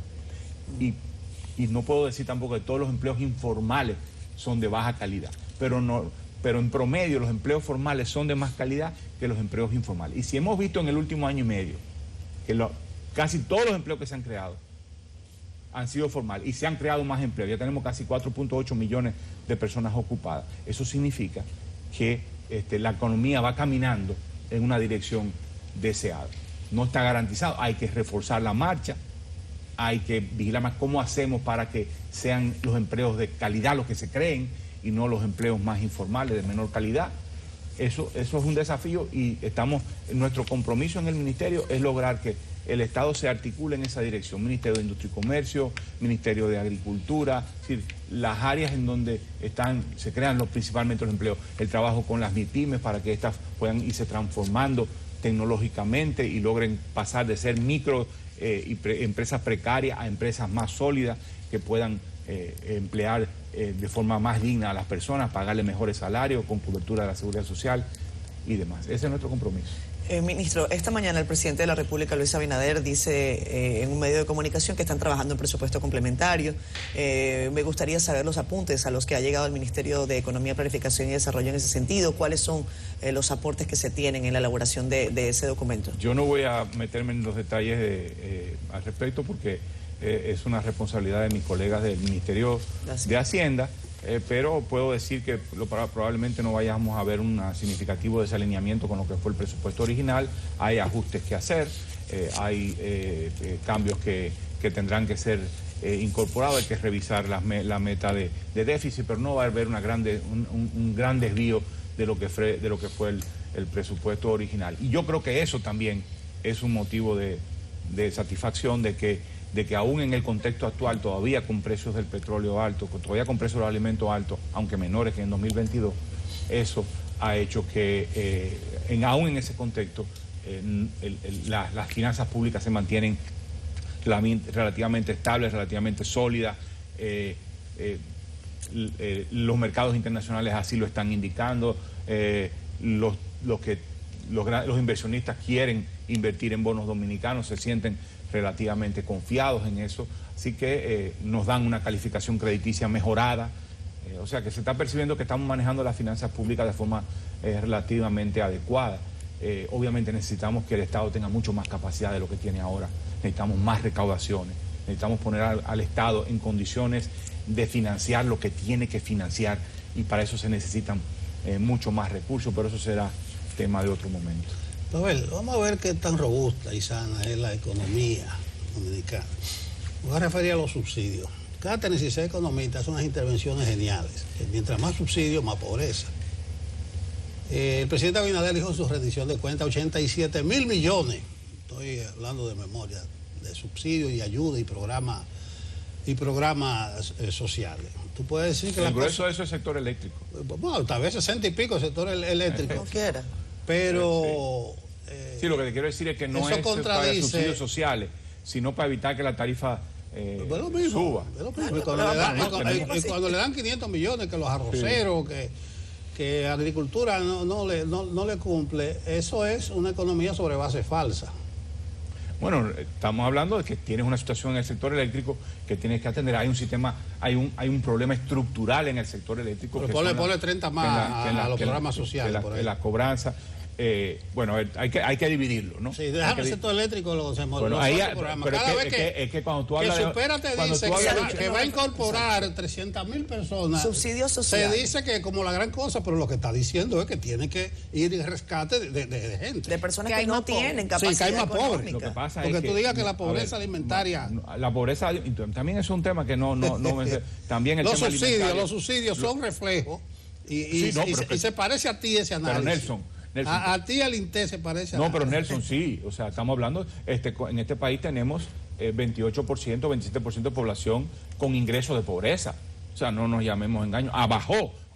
Y no puedo decir tampoco que todos los empleos informales son de baja calidad. Pero en promedio los empleos formales son de más calidad que los empleos informales. Y si hemos visto en el último año y medio que casi todos los empleos que se han creado han sido formales y se han creado más empleos, ya tenemos casi 4.8 millones de personas ocupadas. Eso significa que la economía va caminando en una dirección deseada. No está garantizado, hay que reforzar la marcha, hay que vigilar más cómo hacemos para que sean los empleos de calidad los que se creen y no los empleos más informales de menor calidad. Eso es un desafío y nuestro compromiso en el Ministerio es lograr que el Estado se articule en esa dirección. Ministerio de Industria y Comercio, Ministerio de Agricultura, es decir, las áreas en donde se crean principalmente los empleos, el trabajo con las MIPYMES para que éstas puedan irse transformando tecnológicamente y logren pasar de ser empresas precarias a empresas más sólidas que puedan emplear de forma más digna a las personas, pagarle mejores salarios con cobertura de la seguridad social y demás. Ese es nuestro compromiso. Ministro, esta mañana el presidente de la República, Luis Abinader, dice en un medio de comunicación que están trabajando en presupuesto complementario. Me gustaría saber los apuntes a los que ha llegado el Ministerio de Economía, Planificación y Desarrollo en ese sentido. ¿Cuáles son los aportes que se tienen en la elaboración de ese documento? Yo no voy a meterme en los detalles al respecto porque es una responsabilidad de mis colegas del Ministerio de Hacienda. Pero puedo decir que probablemente no vayamos a ver un significativo desalineamiento con lo que fue el presupuesto original. Hay ajustes que hacer, hay cambios que tendrán que ser incorporados, hay que revisar la meta de déficit, pero no va a haber un gran desvío de lo que fue el presupuesto original. Y yo creo que eso también es un motivo de satisfacción de que aún en el contexto actual, todavía con precios del petróleo altos, todavía con precios de los alimentos altos, aunque menores que en 2022, eso ha hecho que aún en ese contexto las finanzas públicas se mantienen relativamente estables, relativamente sólidas. Los mercados internacionales así lo están indicando. Los inversionistas quieren invertir en bonos dominicanos, se sienten relativamente confiados en eso, así que nos dan una calificación crediticia mejorada, o sea que se está percibiendo que estamos manejando las finanzas públicas de forma relativamente adecuada. Obviamente necesitamos que el Estado tenga mucho más capacidad de lo que tiene ahora, necesitamos más recaudaciones, necesitamos poner al Estado en condiciones de financiar lo que tiene que financiar y para eso se necesitan mucho más recursos, pero eso será tema de otro momento. Vamos a ver qué tan robusta y sana es la economía dominicana. Me voy a referir a los subsidios. Cáceres y seis economistas hacen unas intervenciones geniales. Mientras más subsidios, más pobreza. El presidente Abinader dijo en su rendición de cuentas 87.000 millones, estoy hablando de memoria, de subsidios y ayuda y programas sociales. Tú puedes decir que el grueso de eso es el sector eléctrico. Bueno, tal vez 60 y pico el sector eléctrico. No quiera. Pero... Sí, lo que te quiero decir es que no es para subsidios sociales, sino para evitar que la tarifa suba. Y cuando le dan 500 millones, que los arroceros, que agricultura no le cumple, eso es una economía sobre base falsa. Bueno, estamos hablando de que tienes una situación en el sector eléctrico que tienes que atender. Hay un sistema, hay un problema estructural en el sector eléctrico. Pero ponle 30 más a los programas sociales. La cobranza. Bueno, hay que dividirlo, ¿no? Sí, déjame el sector eléctrico los programas. Pero cada vez que cuando tú hablas que Supera te dice que va a incorporar 300.000 personas. Subsidios sociales. Se dice que como la gran cosa, pero lo que está diciendo es que tiene que ir en rescate de gente. De personas que no tienen capacidad. Sí, que hay más pobres. Lo que pasa porque es tú digas que la pobreza alimentaria... La pobreza también es un tema que no también el los tema subsidios, los subsidios son reflejos y se parece a ti ese análisis. Pero Nelson, a ti al INTE se parece a... No, pero Nelson, sí, o sea, estamos hablando, en este país tenemos 28%, 27% de población con ingresos de pobreza. O sea, no nos llamemos engaño.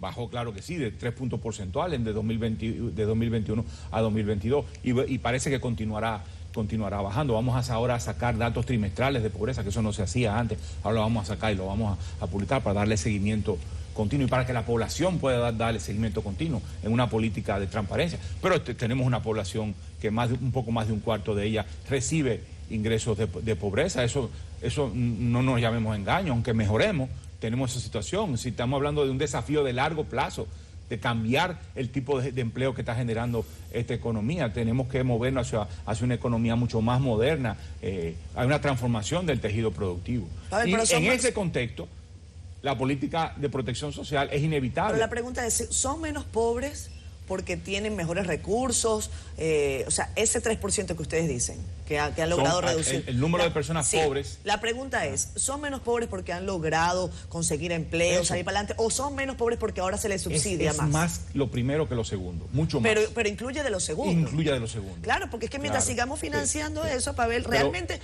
Bajó claro que sí, de 3 puntos porcentuales de 2021 a 2022 y parece que continuará continuará bajando. Vamos ahora a sacar datos trimestrales de pobreza, que eso no se hacía antes, ahora lo vamos a sacar y lo vamos a publicar para darle seguimiento continuo y para que la población pueda darle seguimiento continuo en una política de transparencia. Pero tenemos una población que un poco más de un cuarto de ella recibe ingresos de pobreza. Eso no nos llamemos engaño, aunque mejoremos, tenemos esa situación. Si estamos hablando de un desafío de largo plazo, de cambiar el tipo de empleo que está generando esta economía, tenemos que movernos hacia una economía mucho más moderna. Hay una transformación del tejido productivo. Y en ese contexto, la política de protección social es inevitable. Pero la pregunta es, ¿son menos pobres porque tienen mejores recursos? O sea, ese 3% que ustedes dicen, que han logrado reducir. El número de personas pobres. La pregunta es, ¿son menos pobres porque han logrado conseguir empleo, salir para adelante? ¿O son menos pobres porque ahora se les subsidia más? Es más lo primero que lo segundo, mucho más. Pero incluye de lo segundo. Incluye de lo segundo. Claro, porque es que mientras sigamos financiando eso, para ver, realmente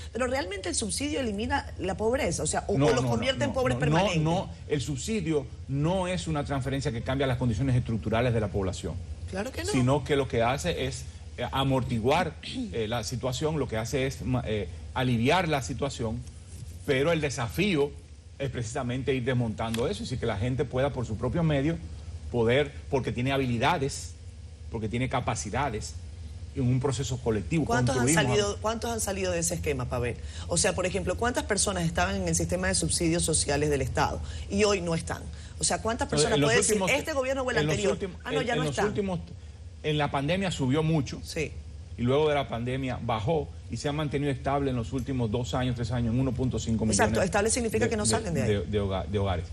el subsidio elimina la pobreza, o sea, o los convierte en pobres permanentes. No, el subsidio no es una transferencia que cambia las condiciones estructurales de la población. Claro que no. Sino que lo que hace es amortiguar la situación, lo que hace es aliviar la situación, pero el desafío es precisamente ir desmontando eso, y así que la gente pueda por su propio medio porque tiene habilidades, porque tiene capacidades, en un proceso colectivo. ¿Cuántos han salido de ese esquema, Pavel? O sea, por ejemplo, ¿cuántas personas estaban en el sistema de subsidios sociales del Estado y hoy no están? O sea, ¿cuántas personas puede decir este gobierno o el anterior? Ya no están. En la pandemia subió mucho, sí, y luego de la pandemia bajó y se ha mantenido estable en los últimos 2 años, 3 años, en 1.5 millones. Exacto, estable significa que no salen de ahí. De hogares.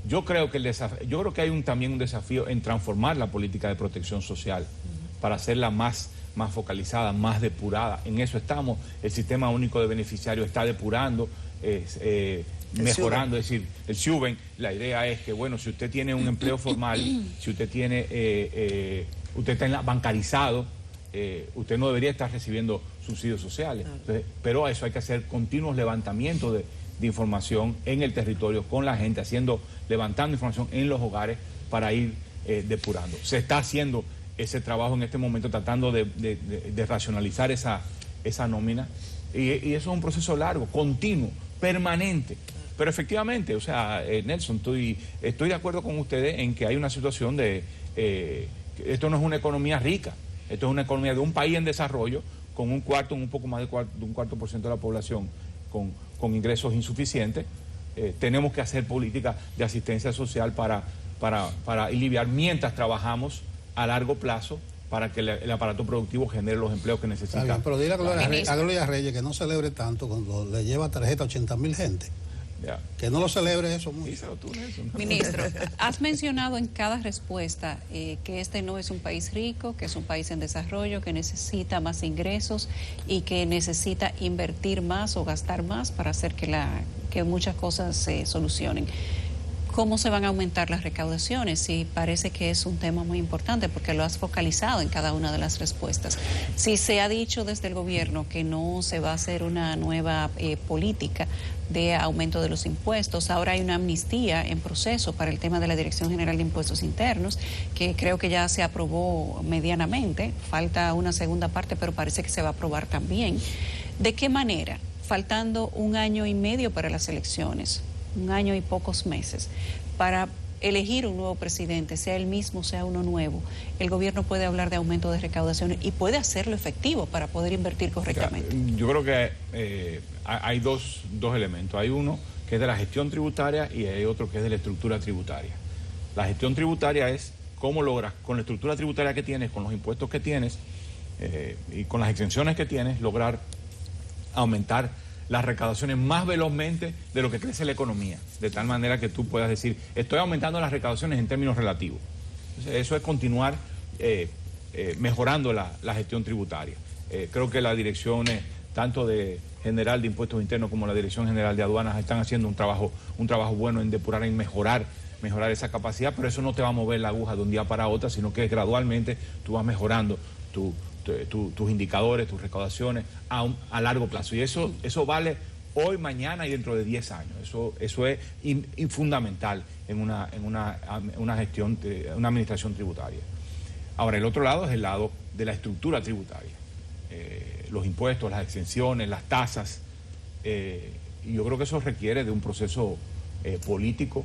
Yo creo que hay también un desafío en transformar la política de protección social para hacerla más focalizada, más depurada. En eso estamos. El sistema único de beneficiarios está depurando, mejorando, es decir, el SUBEN. La idea es que, bueno, si usted tiene un empleo formal, si usted usted está bancarizado, usted no debería estar recibiendo subsidios sociales. Entonces, pero a eso hay que hacer continuos levantamientos de información en el territorio con la gente, levantando información en los hogares para ir depurando. Se está haciendo ese trabajo en este momento, tratando de racionalizar esa nómina, y eso es un proceso largo, continuo, permanente. Pero efectivamente, o sea, Nelson, estoy de acuerdo con ustedes en que hay una situación esto no es una economía rica, esto es una economía de un país en desarrollo con un poco más de un cuarto por ciento de la población con ingresos insuficientes. Tenemos que hacer políticas de asistencia social para aliviar mientras trabajamos a largo plazo para que el aparato productivo genere los empleos que necesita. Está bien, pero dile a Gloria Reyes que no celebre tanto cuando le lleva tarjeta a 80.000 gente. Ya. Que no lo celebre eso mucho. Ministro, has mencionado en cada respuesta que este no es un país rico, que es un país en desarrollo, que necesita más ingresos y que necesita invertir más o gastar más para hacer que muchas cosas se solucionen. ¿Cómo se van a aumentar las recaudaciones? Sí, parece que es un tema muy importante porque lo has focalizado en cada una de las respuestas. Si se ha dicho desde el gobierno que no se va a hacer una nueva política de aumento de los impuestos, ahora hay una amnistía en proceso para el tema de la Dirección General de Impuestos Internos, que creo que ya se aprobó medianamente, falta una segunda parte, pero parece que se va a aprobar también. ¿De qué manera, faltando 1 año y medio para las elecciones, 1 año y pocos meses, para elegir un nuevo presidente, sea él mismo, sea uno nuevo, el gobierno puede hablar de aumento de recaudaciones y puede hacerlo efectivo para poder invertir correctamente? Yo creo que hay dos elementos. Hay uno que es de la gestión tributaria y hay otro que es de la estructura tributaria. La gestión tributaria es cómo logras, con la estructura tributaria que tienes, con los impuestos que tienes y con las exenciones que tienes, lograr aumentar las recaudaciones más velozmente de lo que crece la economía, de tal manera que tú puedas decir, estoy aumentando las recaudaciones en términos relativos. Entonces, eso es continuar mejorando la gestión tributaria. Creo que las direcciones, tanto de General de Impuestos Internos como la Dirección General de Aduanas, están haciendo un trabajo bueno en depurar, en mejorar esa capacidad, pero eso no te va a mover la aguja de un día para otro, sino que gradualmente tú vas mejorando tus indicadores, tus recaudaciones a largo plazo. Y eso vale hoy, mañana y dentro de 10 años. Eso es fundamental en una gestión, una administración tributaria. Ahora, el otro lado es el lado de la estructura tributaria. los impuestos, las exenciones, las tasas. Y yo creo que eso requiere de un proceso político.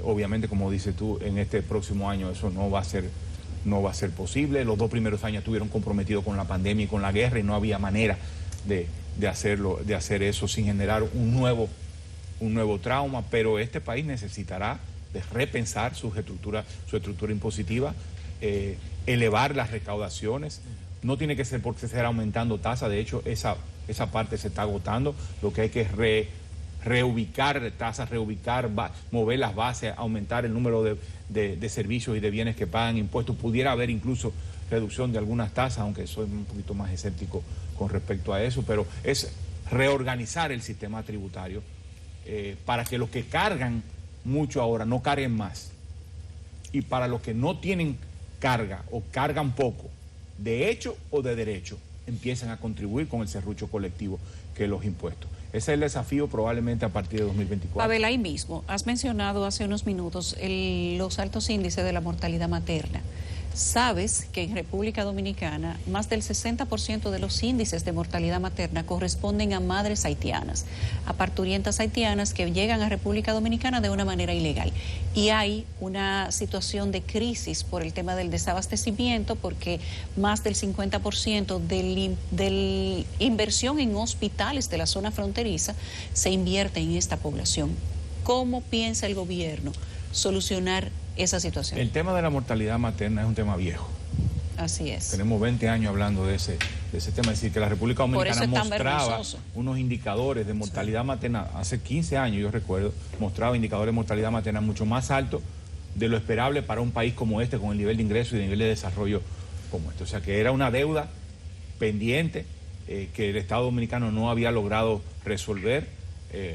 Obviamente, como dices tú, en este próximo año eso no va a ser posible. Los 2 primeros años estuvieron comprometidos con la pandemia y con la guerra y no había manera de hacer eso sin generar un nuevo trauma, pero este país necesitará de repensar su estructura impositiva, elevar las recaudaciones. No tiene que ser porque se esté aumentando tasas, de hecho esa parte se está agotando. Lo que hay que es reubicar tasas, mover las bases, aumentar el número de servicios y de bienes que pagan impuestos. Pudiera haber incluso reducción de algunas tasas, aunque soy un poquito más escéptico con respecto a eso, pero es reorganizar el sistema tributario para que los que cargan mucho ahora no carguen más, y para los que no tienen carga o cargan poco, de hecho o de derecho, empiezan a contribuir con el serrucho colectivo que es los impuestos. Ese es el desafío probablemente a partir de 2024. Pavel, ahí mismo, has mencionado hace unos minutos los altos índices de la mortalidad materna. Sabes que en República Dominicana más del 60% de los índices de mortalidad materna corresponden a madres haitianas, a parturientas haitianas que llegan a República Dominicana de una manera ilegal. Y hay una situación de crisis por el tema del desabastecimiento, porque más del 50% de inversión en hospitales de la zona fronteriza se invierte en esta población. ¿Cómo piensa el gobierno solucionar esa situación? El tema de la mortalidad materna es un tema viejo. Así es. Tenemos 20 años hablando de ese tema, es decir, que la República Dominicana mostraba unos indicadores de mortalidad materna, hace 15 años yo recuerdo, mostraba indicadores de mortalidad materna mucho más altos de lo esperable para un país como este, con el nivel de ingreso y de nivel de desarrollo como este. O sea, que era una deuda pendiente que el Estado Dominicano no había logrado resolver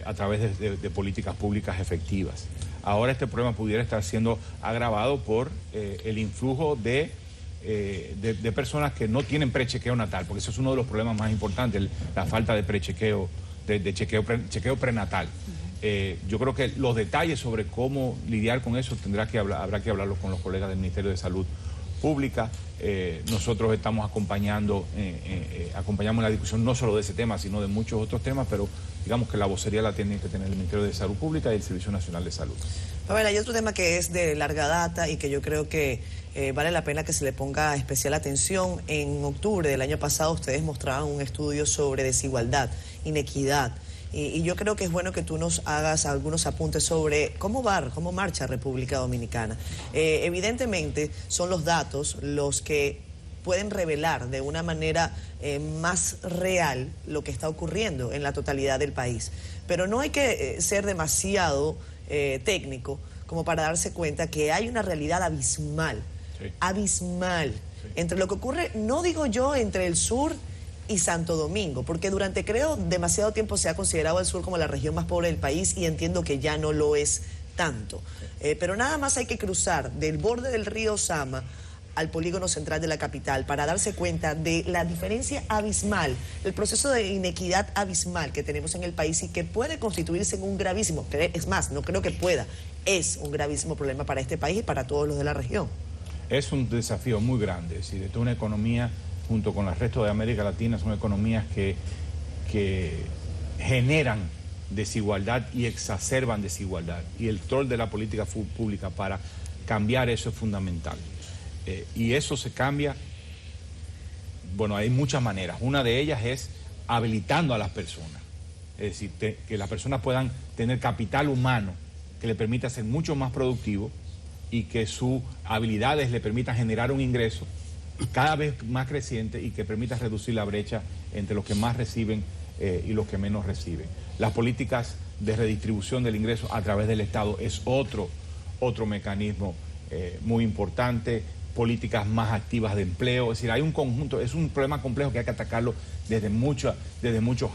a través de políticas públicas efectivas. Ahora este problema pudiera estar siendo agravado por el influjo de personas que no tienen prechequeo natal, porque eso es uno de los problemas más importantes, la falta de prechequeo, de chequeo prenatal. Yo creo que los detalles sobre cómo lidiar con eso habrá que hablarlo con los colegas del Ministerio de Salud Pública. Nosotros estamos acompañamos la discusión no solo de ese tema, sino de muchos otros temas, pero digamos que la vocería la tiene que tener el Ministerio de Salud Pública y el Servicio Nacional de Salud. A ver, hay otro tema que es de larga data y que yo creo que vale la pena que se le ponga especial atención. En octubre del año pasado ustedes mostraban un estudio sobre desigualdad, inequidad. Y yo creo que es bueno que tú nos hagas algunos apuntes sobre cómo marcha República Dominicana. Evidentemente son los datos los que pueden revelar de una manera más real lo que está ocurriendo en la totalidad del país. Pero no hay que ser demasiado técnico como para darse cuenta que hay una realidad abismal, entre lo que ocurre, no digo yo, entre el sur y Santo Domingo, porque durante demasiado tiempo se ha considerado el sur como la región más pobre del país y entiendo que ya no lo es tanto. Pero nada más hay que cruzar del borde del río Sama al polígono central de la capital para darse cuenta de la diferencia abismal, el proceso de inequidad abismal que tenemos en el país y que puede constituirse en un gravísimo, es más, no creo que pueda, es un gravísimo problema para este país y para todos los de la región. Es un desafío muy grande, es decir, es una economía junto con el resto de América Latina, son economías que generan desigualdad y exacerban desigualdad, y el rol de la política pública para cambiar eso es fundamental. Y eso se cambia, bueno, hay muchas maneras. Una de ellas es habilitando a las personas. Es decir, que las personas puedan tener capital humano que le permita ser mucho más productivo y que sus habilidades le permitan generar un ingreso cada vez más creciente y que permita reducir la brecha entre los que más reciben y los que menos reciben. Las políticas de redistribución del ingreso a través del Estado es otro mecanismo muy importante. Políticas más activas de empleo, es decir, hay un conjunto, es un problema complejo que hay que atacarlo desde muchos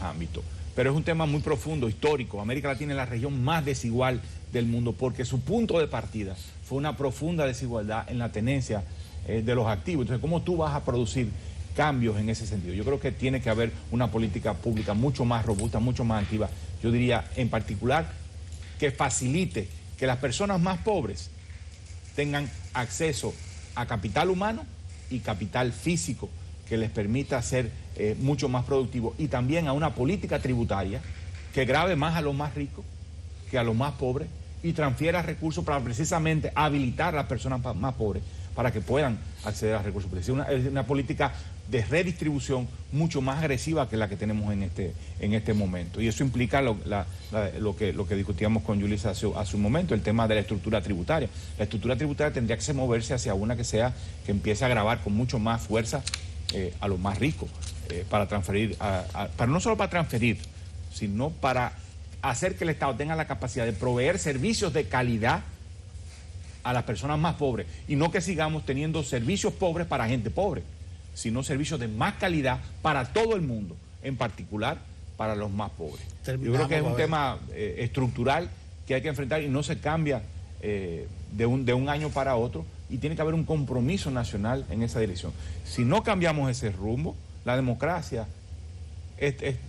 ámbitos, pero es un tema muy profundo, histórico. América Latina es la región más desigual del mundo porque su punto de partida fue una profunda desigualdad en la tenencia de los activos. Entonces, ¿cómo tú vas a producir cambios en ese sentido? Yo creo que tiene que haber una política pública mucho más robusta, mucho más activa, yo diría en particular que facilite que las personas más pobres tengan acceso a capital humano y capital físico que les permita ser mucho más productivos, y también a una política tributaria que grave más a los más ricos que a los más pobres y transfiera recursos para precisamente habilitar a las personas más pobres para que puedan acceder a recursos. Es una política de redistribución mucho más agresiva que la que tenemos en este momento. Y eso implica lo que discutíamos con Yulisa hace un momento, el tema de la estructura tributaria. La estructura tributaria tendría que moverse hacia una que empiece a gravar con mucho más fuerza a los más ricos, para transferir, para no solo para transferir, sino para hacer que el Estado tenga la capacidad de proveer servicios de calidad a las personas más pobres, y no que sigamos teniendo servicios pobres para gente pobre, sino servicios de más calidad para todo el mundo, en particular para los más pobres. Yo creo que es un tema estructural que hay que enfrentar y no se cambia de un año para otro, y tiene que haber un compromiso nacional en esa dirección. Si no cambiamos ese rumbo, la democracia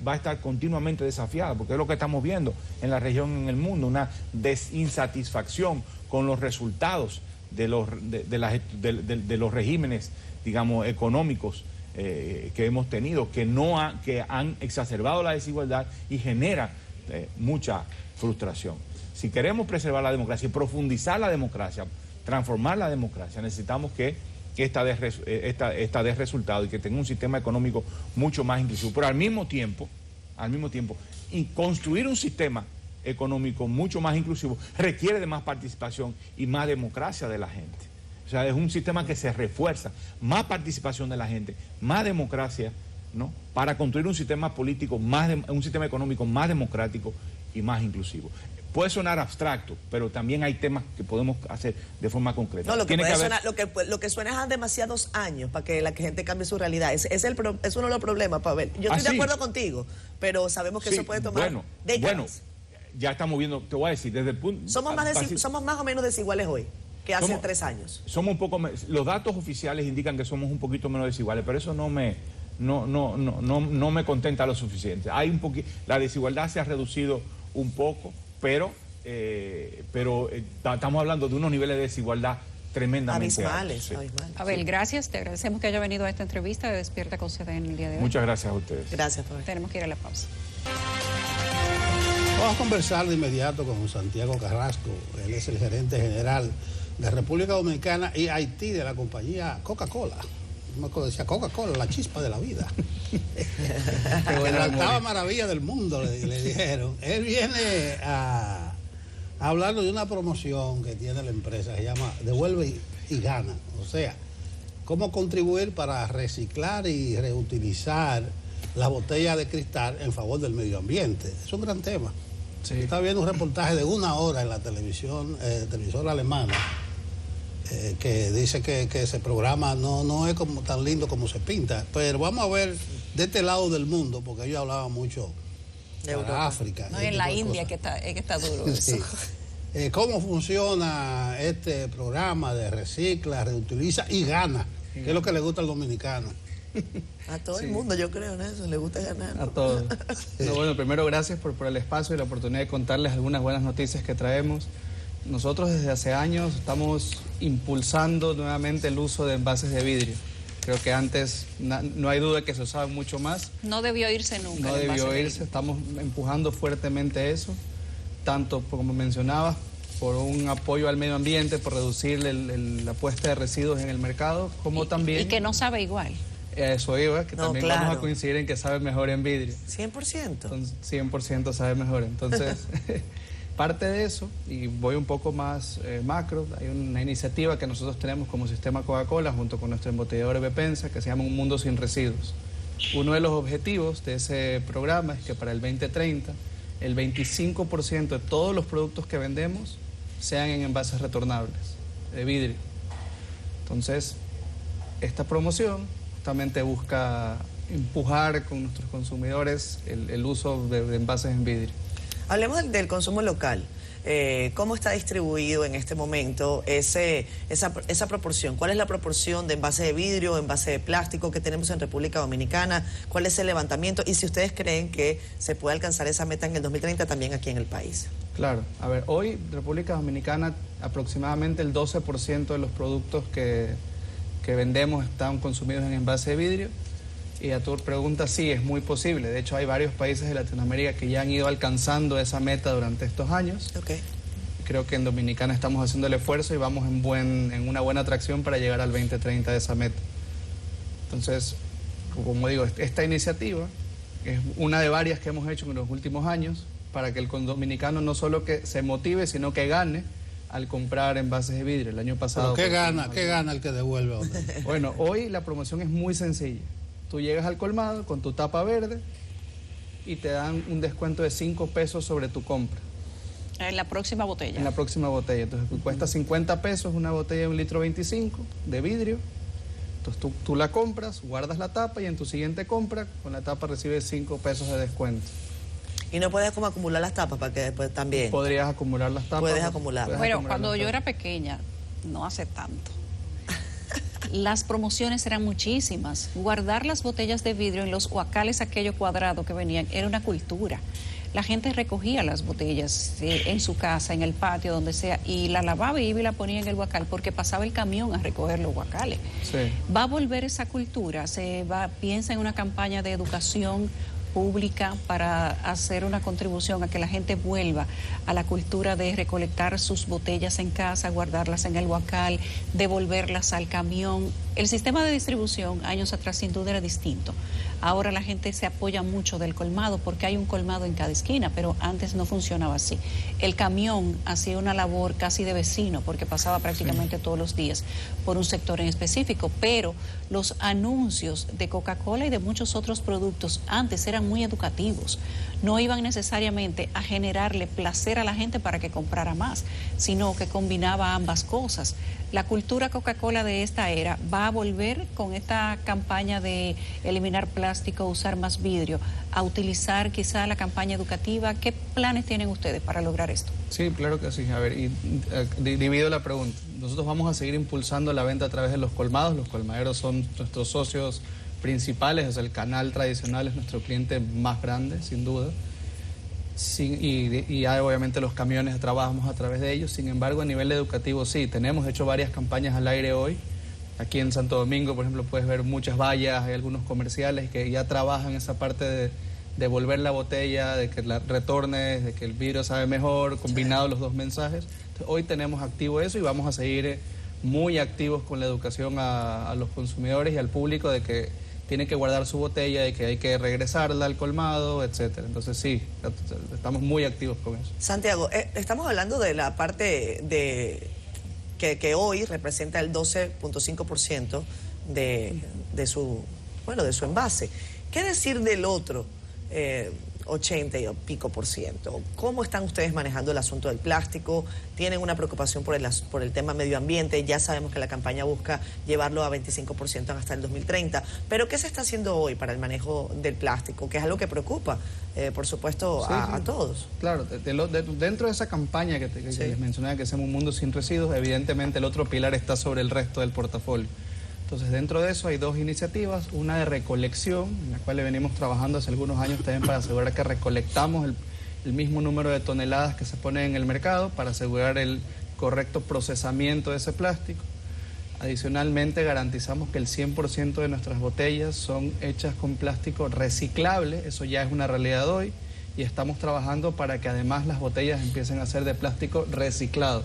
va a estar continuamente desafiada, porque es lo que estamos viendo en la región, en el mundo, una desinsatisfacción con los resultados de los regímenes, digamos, económicos que hemos tenido, que han exacerbado la desigualdad y genera mucha frustración. Si queremos preservar la democracia y profundizar la democracia, transformar la democracia, necesitamos que esta dé resultado y que tenga un sistema económico mucho más inclusivo. Pero al mismo tiempo, y construir un sistema económico mucho más inclusivo requiere de más participación y más democracia de la gente. O sea, es un sistema que se refuerza, más participación de la gente, más democracia, ¿no?, para construir un sistema político, un sistema económico más democrático y más inclusivo. Puede sonar abstracto, pero también hay temas que podemos hacer de forma concreta. No, lo que suena es a demasiados años para que la gente cambie su realidad. Es uno de los problemas, Pavel. Yo estoy de acuerdo contigo, pero sabemos que eso puede tomar décadas. Bueno, ya estamos viendo, te voy a decir, desde el punto... Somos más o menos desiguales hoy que hace 3 años. Somos un poco... Los datos oficiales indican que somos un poquito menos desiguales, pero eso no me contenta lo suficiente. La desigualdad se ha reducido un poco, pero estamos hablando de unos niveles de desigualdad tremendamente abismales. Abel, gracias. Te agradecemos que haya venido a esta entrevista de Despierta con CDN el día de hoy. Muchas gracias a ustedes. Gracias, Pavel. Tenemos que ir a la pausa. Vamos a conversar de inmediato con Santiago Carrasco. Él es el gerente general de República Dominicana y Haití de la compañía Coca-Cola. Me decía Coca-Cola, la chispa de la vida. La octava maravilla del mundo, le dijeron. Él viene a hablarnos de una promoción que tiene la empresa, se llama Devuelve y Gana. O sea, cómo contribuir para reciclar y reutilizar las botellas de cristal en favor del medio ambiente. Es un gran tema. Sí. Estaba viendo un reportaje de 1 hora en la televisora alemana, que dice que ese programa no es como tan lindo como se pinta. Pero vamos a ver de este lado del mundo, porque ellos hablaban mucho de África. No, en la India que está duro eso. Sí. ¿Cómo funciona este programa de recicla, reutiliza y gana? ¿Qué es lo que le gusta al dominicano? A todo el mundo, yo creo, en eso, le gusta ganar. A todos. No, bueno, primero gracias por el espacio y la oportunidad de contarles algunas buenas noticias que traemos. Nosotros desde hace años estamos impulsando nuevamente el uso de envases de vidrio. Creo que antes no hay duda que se usaban mucho más. No debió irse nunca. No debió irse, estamos empujando fuertemente eso, tanto como mencionabas, por un apoyo al medio ambiente, por reducir la puesta de residuos en el mercado, como también... Y que no sabe igual. Eso iba, que también claro. Vamos a coincidir en que sabe mejor en vidrio. 100%. Entonces, 100% sabe mejor. Entonces, parte de eso, y voy un poco más macro, hay una iniciativa que nosotros tenemos como Sistema Coca-Cola junto con nuestro embotellador Bepensa que se llama Un Mundo Sin Residuos. Uno de los objetivos de ese programa es que para el 2030 el 25% de todos los productos que vendemos sean en envases retornables, de vidrio. Entonces, esta promoción justamente busca empujar con nuestros consumidores el uso de envases en vidrio. Hablemos del consumo local. ¿Cómo está distribuido en este momento esa proporción? ¿Cuál es la proporción de envase de vidrio, envase de plástico que tenemos en República Dominicana? ¿Cuál es el levantamiento? Y si ustedes creen que se puede alcanzar esa meta en el 2030 también aquí en el país. Claro. A ver, hoy República Dominicana aproximadamente el 12% de los productos que vendemos están consumidos en envase de vidrio. Y a tu pregunta, sí, es muy posible. De hecho, hay varios países de Latinoamérica que ya han ido alcanzando esa meta durante estos años. Creo que en Dominicana estamos haciendo el esfuerzo y vamos en una buena tracción para llegar al 2030 de esa meta. Entonces, como digo, esta iniciativa es una de varias que hemos hecho en los últimos años para que el dominicano no solo que se motive, sino que gane al comprar envases de vidrio. El año pasado... ¿Pero qué gana el que devuelve? Bueno, hoy la promoción es muy sencilla. Tú llegas al colmado con tu tapa verde y te dan un descuento de 5 pesos sobre tu compra. En la próxima botella. En la próxima botella. Entonces cuesta 50 pesos una botella de 1,25 litro de vidrio. Entonces tú la compras, guardas la tapa y en tu siguiente compra con la tapa recibes 5 pesos de descuento. ¿Y no puedes como acumular las tapas para que después también? Podrías acumular las tapas. Puedes acumular. Bueno, cuando yo era pequeña, no hace tanto, las promociones eran muchísimas. Guardar las botellas de vidrio en los huacales, aquellos cuadrados que venían, era una cultura. La gente recogía las botellas en su casa, en el patio, donde sea, y la lavaba y iba y la ponía en el huacal porque pasaba el camión a recoger los huacales. Sí. Va a volver esa cultura, piensa en una campaña de educación pública para hacer una contribución a que la gente vuelva a la cultura de recolectar sus botellas en casa, guardarlas en el huacal, devolverlas al camión. El sistema de distribución años atrás sin duda era distinto. Ahora la gente se apoya mucho del colmado porque hay un colmado en cada esquina, pero antes no funcionaba así. El camión hacía una labor casi de vecino porque pasaba prácticamente todos los días por un sector en específico, pero los anuncios de Coca-Cola y de muchos otros productos antes eran muy educativos. No iban necesariamente a generarle placer a la gente para que comprara más, sino que combinaba ambas cosas. La cultura Coca-Cola de esta era va a volver con esta campaña de eliminar plástico, usar más vidrio, a utilizar quizá la campaña educativa. ¿Qué planes tienen ustedes para lograr esto? Sí, claro que sí. A ver, y divido la pregunta. Nosotros vamos a seguir impulsando la venta a través de los colmados. Los colmaderos son nuestros socios principales, o sea, el canal tradicional es nuestro cliente más grande, sin duda. Y hay obviamente los camiones, trabajamos a través de ellos. Sin embargo, a nivel educativo sí, tenemos hecho varias campañas al aire hoy. Aquí en Santo Domingo, por ejemplo, puedes ver muchas vallas, hay algunos comerciales que ya trabajan esa parte de devolver la botella, de que la retornes, de que el vidrio sabe mejor, combinados los dos mensajes. Entonces, hoy tenemos activo eso y vamos a seguir muy activos con la educación a los consumidores y al público de que tiene que guardar su botella, de que hay que regresarla al colmado, etcétera. Entonces sí, estamos muy activos con eso. Santiago, estamos hablando de la parte de que hoy representa el 12.5% de su envase. ¿Qué decir del otro 80 y pico %? ¿Cómo están ustedes manejando el asunto del plástico? ¿Tienen una preocupación por el tema medio ambiente? Ya sabemos que la campaña busca llevarlo a 25% hasta el 2030. Pero ¿qué se está haciendo hoy para el manejo del plástico? Que es algo que preocupa, por supuesto, a todos. Claro, dentro de esa campaña que les mencionaba, que hacemos un mundo sin residuos, evidentemente el otro pilar está sobre el resto del portafolio. Entonces, dentro de eso hay dos iniciativas, una de recolección, en la cual venimos trabajando hace algunos años también para asegurar que recolectamos el mismo número de toneladas que se ponen en el mercado, para asegurar el correcto procesamiento de ese plástico. Adicionalmente, garantizamos que el 100% de nuestras botellas son hechas con plástico reciclable, eso ya es una realidad hoy, y estamos trabajando para que además las botellas empiecen a ser de plástico reciclado.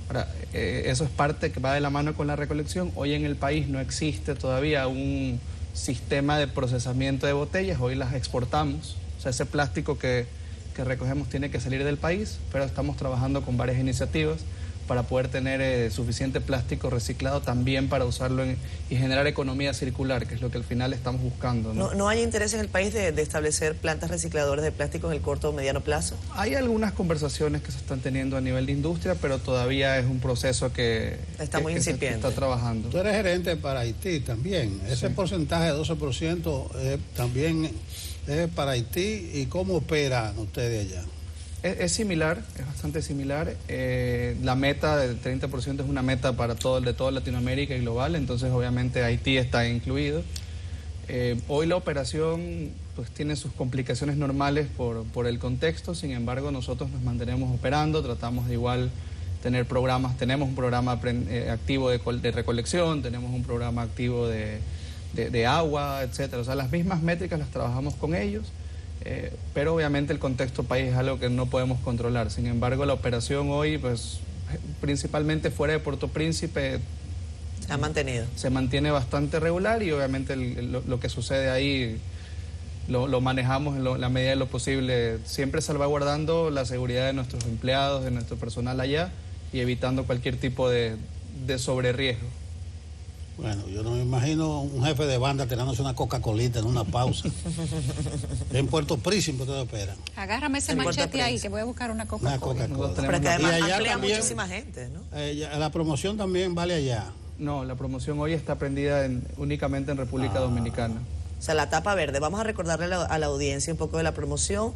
Ahora, eso es parte que va de la mano con la recolección. Hoy en el país no existe todavía un sistema de procesamiento de botellas, hoy las exportamos. O sea, ese plástico que recogemos tiene que salir del país, pero estamos trabajando con varias iniciativas para poder tener suficiente plástico reciclado también para usarlo y generar economía circular, que es lo que al final estamos buscando, ¿no? ¿No hay interés en el país de establecer plantas recicladoras de plástico en el corto o mediano plazo? Hay algunas conversaciones que se están teniendo a nivel de industria, pero todavía es un proceso que está muy incipiente. Se está trabajando. Tú eres gerente para Haití también. Ese porcentaje de 12% también es para Haití. ¿Y cómo operan ustedes allá? Es similar, es bastante similar. La meta del 30% es una meta para de toda Latinoamérica y global, entonces obviamente Haití está incluido. Hoy la operación pues tiene sus complicaciones normales por el contexto, sin embargo nosotros nos mantenemos operando, tratamos de igual tener programas, tenemos un programa activo de recolección, tenemos un programa activo de de agua, etcétera. O sea, las mismas métricas las trabajamos con ellos, pero obviamente el contexto país es algo que no podemos controlar. Sin embargo, la operación hoy, pues, principalmente fuera de Puerto Príncipe, se ha mantenido. Se mantiene bastante regular y obviamente lo que sucede ahí lo manejamos en la medida de lo posible, siempre salvaguardando la seguridad de nuestros empleados, de nuestro personal allá y evitando cualquier tipo de sobreriesgo. Bueno, yo no me imagino un jefe de banda tirándose una Coca-Colita en una pausa. En Puerto Príncipe ustedes operan. Agárrame ese machete ahí, que voy a buscar una Coca-Cola. Pero que además amplía muchísima gente, ¿no? La promoción también vale allá. No, la promoción hoy está prendida únicamente en República Dominicana. O sea, la tapa verde. Vamos a recordarle a la audiencia un poco de la promoción.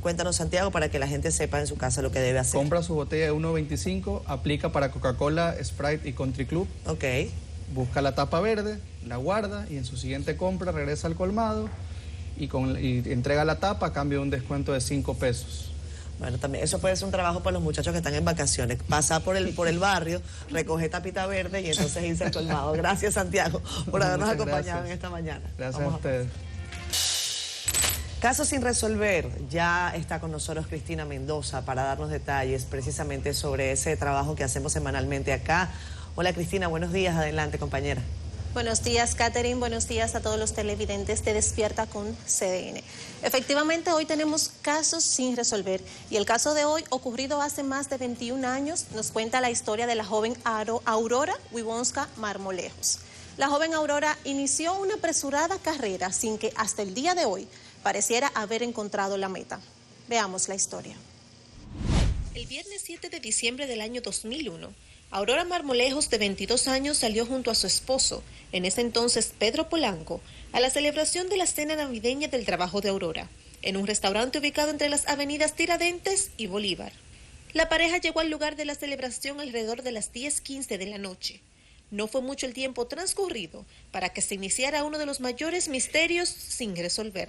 Cuéntanos, Santiago, para que la gente sepa en su casa lo que debe hacer. Compra su botella de 1.25, aplica para Coca-Cola, Sprite y Country Club. Ok. Busca la tapa verde, la guarda y en su siguiente compra regresa al colmado y entrega la tapa a cambio de un descuento de 5 pesos. Bueno, también eso puede ser un trabajo para los muchachos que están en vacaciones. Pasar por el barrio, recoger tapita verde y entonces irse al colmado. Gracias, Santiago, por habernos acompañado en esta mañana. Gracias a ustedes. Caso sin resolver. Ya está con nosotros Cristina Mendoza para darnos detalles precisamente sobre ese trabajo que hacemos semanalmente acá. Hola, Cristina, buenos días. Adelante, compañera. Buenos días, Catherine. Buenos días a todos los televidentes de Despierta con CDN. Efectivamente, hoy tenemos casos sin resolver. Y el caso de hoy, ocurrido hace más de 21 años, nos cuenta la historia de la joven Aurora Wiwonska Marmolejos. La joven Aurora inició una apresurada carrera sin que hasta el día de hoy pareciera haber encontrado la meta. Veamos la historia. El viernes 7 de diciembre del año 2001, Aurora Marmolejos, de 22 años, salió junto a su esposo, en ese entonces Pedro Polanco, a la celebración de la cena navideña del trabajo de Aurora, en un restaurante ubicado entre las avenidas Tiradentes y Bolívar. La pareja llegó al lugar de la celebración alrededor de las 10:15 de la noche. No fue mucho el tiempo transcurrido para que se iniciara uno de los mayores misterios sin resolver.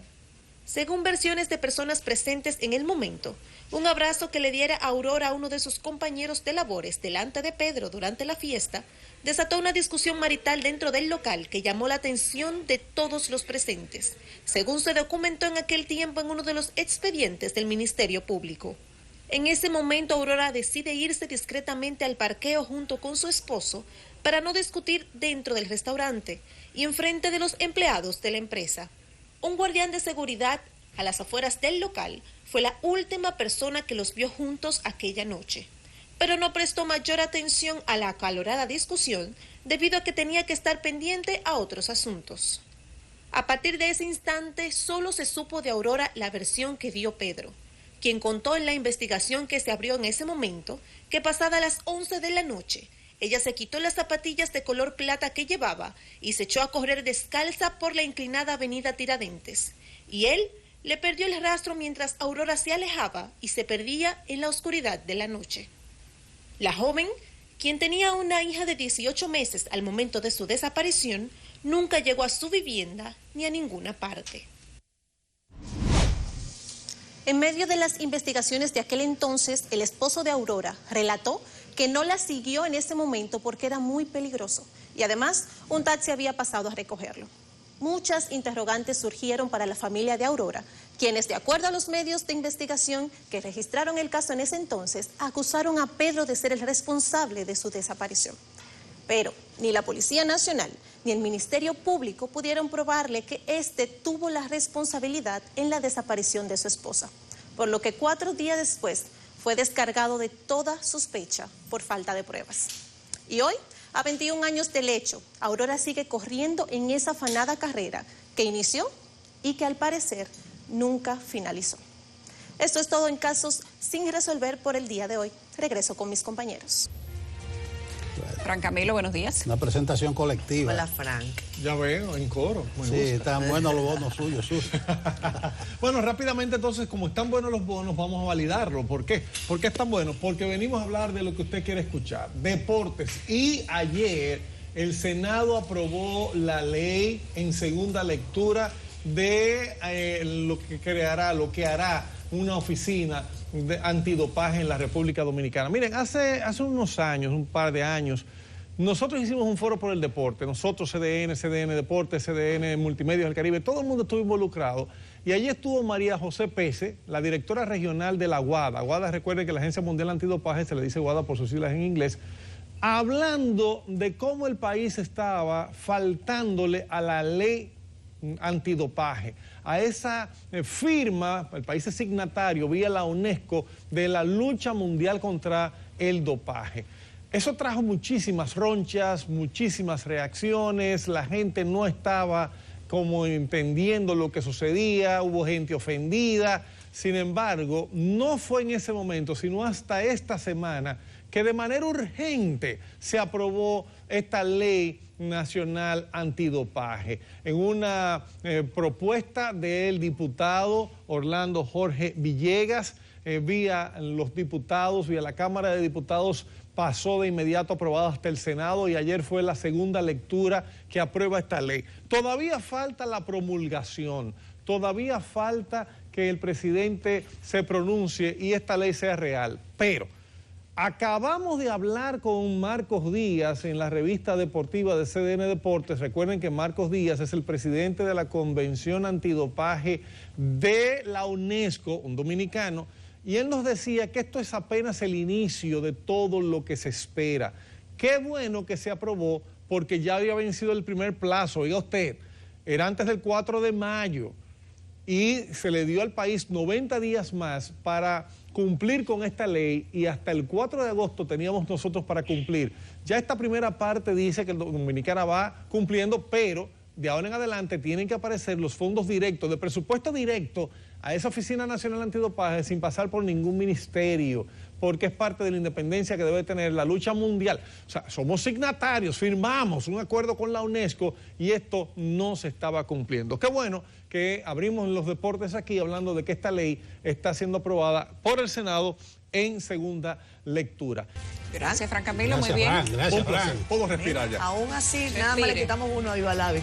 Según versiones de personas presentes en el momento, un abrazo que le diera Aurora a uno de sus compañeros de labores delante de Pedro durante la fiesta desató una discusión marital dentro del local que llamó la atención de todos los presentes, según se documentó en aquel tiempo en uno de los expedientes del Ministerio Público. En ese momento, Aurora decide irse discretamente al parqueo junto con su esposo para no discutir dentro del restaurante y enfrente de los empleados de la empresa. Un guardián de seguridad a las afueras del local fue la última persona que los vio juntos aquella noche, pero no prestó mayor atención a la acalorada discusión debido a que tenía que estar pendiente a otros asuntos. A partir de ese instante solo se supo de Aurora la versión que dio Pedro, quien contó en la investigación que se abrió en ese momento que pasada las 11 de la noche, ella se quitó las zapatillas de color plata que llevaba y se echó a correr descalza por la inclinada avenida Tiradentes. Y él le perdió el rastro mientras Aurora se alejaba y se perdía en la oscuridad de la noche. La joven, quien tenía una hija de 18 meses al momento de su desaparición, nunca llegó a su vivienda ni a ninguna parte. En medio de las investigaciones de aquel entonces, el esposo de Aurora relató que no la siguió en ese momento porque era muy peligroso y además un taxi había pasado a recogerlo. Muchas interrogantes surgieron para la familia de Aurora, quienes, de acuerdo a los medios de investigación que registraron el caso en ese entonces, acusaron a Pedro de ser el responsable de su desaparición. Pero ni la Policía Nacional ni el Ministerio Público pudieron probarle que éste tuvo la responsabilidad en la desaparición de su esposa, por lo que 4 días después fue descargado de toda sospecha por falta de pruebas. Y hoy, a 21 años del hecho, Aurora sigue corriendo en esa afanada carrera que inició y que al parecer nunca finalizó. Esto es todo en casos sin resolver por el día de hoy. Regreso con mis compañeros. Fran Camilo, buenos días. Una presentación colectiva. Hola, Frank. Ya veo, en coro. Sí, están buenos los bonos suyos. Bueno, rápidamente entonces, como están buenos los bonos, vamos a validarlo. ¿Por qué? ¿Por qué están buenos? Porque venimos a hablar de lo que usted quiere escuchar, deportes. Y ayer el Senado aprobó la ley en segunda lectura de lo que hará una oficina de antidopaje en la República Dominicana. Miren, hace unos años, un par de años, Nosotros hicimos un foro por el deporte, nosotros CDN Deportes, CDN Multimedios del Caribe, todo el mundo estuvo involucrado. Y allí estuvo María José Pese, la directora regional de la WADA. WADA, recuerden que la Agencia Mundial Antidopaje se le dice WADA por sus siglas en inglés, hablando de cómo el país estaba faltándole a la ley antidopaje, a esa firma, el país es signatario vía la UNESCO de la lucha mundial contra el dopaje. Eso trajo muchísimas ronchas, muchísimas reacciones, la gente no estaba como entendiendo lo que sucedía, hubo gente ofendida. Sin embargo, no fue en ese momento, sino hasta esta semana, que de manera urgente se aprobó esta ley nacional antidopaje, en una propuesta del diputado Orlando Jorge Villegas, vía los diputados, vía la Cámara de Diputados, pasó de inmediato aprobado hasta el Senado y ayer fue la segunda lectura que aprueba esta ley. Todavía falta la promulgación, todavía falta que el presidente se pronuncie y esta ley sea real, pero acabamos de hablar con Marcos Díaz en la revista deportiva de CDN Deportes. Recuerden que Marcos Díaz es el presidente de la Convención Antidopaje de la UNESCO, un dominicano, y él nos decía que esto es apenas el inicio de todo lo que se espera. Qué bueno que se aprobó porque ya había vencido el primer plazo. Oiga usted, era antes del 4 de mayo y se le dio al país 90 días más para cumplir con esta ley y hasta el 4 de agosto teníamos nosotros para cumplir. Ya esta primera parte dice que el Dominicana va cumpliendo, pero de ahora en adelante tienen que aparecer los fondos directos, de presupuesto directo a esa Oficina Nacional Antidopaje sin pasar por ningún ministerio, porque es parte de la independencia que debe tener la lucha mundial. O sea, somos signatarios, firmamos un acuerdo con la UNESCO y esto no se estaba cumpliendo. Qué bueno que abrimos los deportes aquí hablando de que esta ley está siendo aprobada por el Senado en segunda lectura. Gracias, Fran Camilo, muy bien. Gracias, Fran. Puedo respirar ya. Aún así, nada más le quitamos uno a Ivalavi.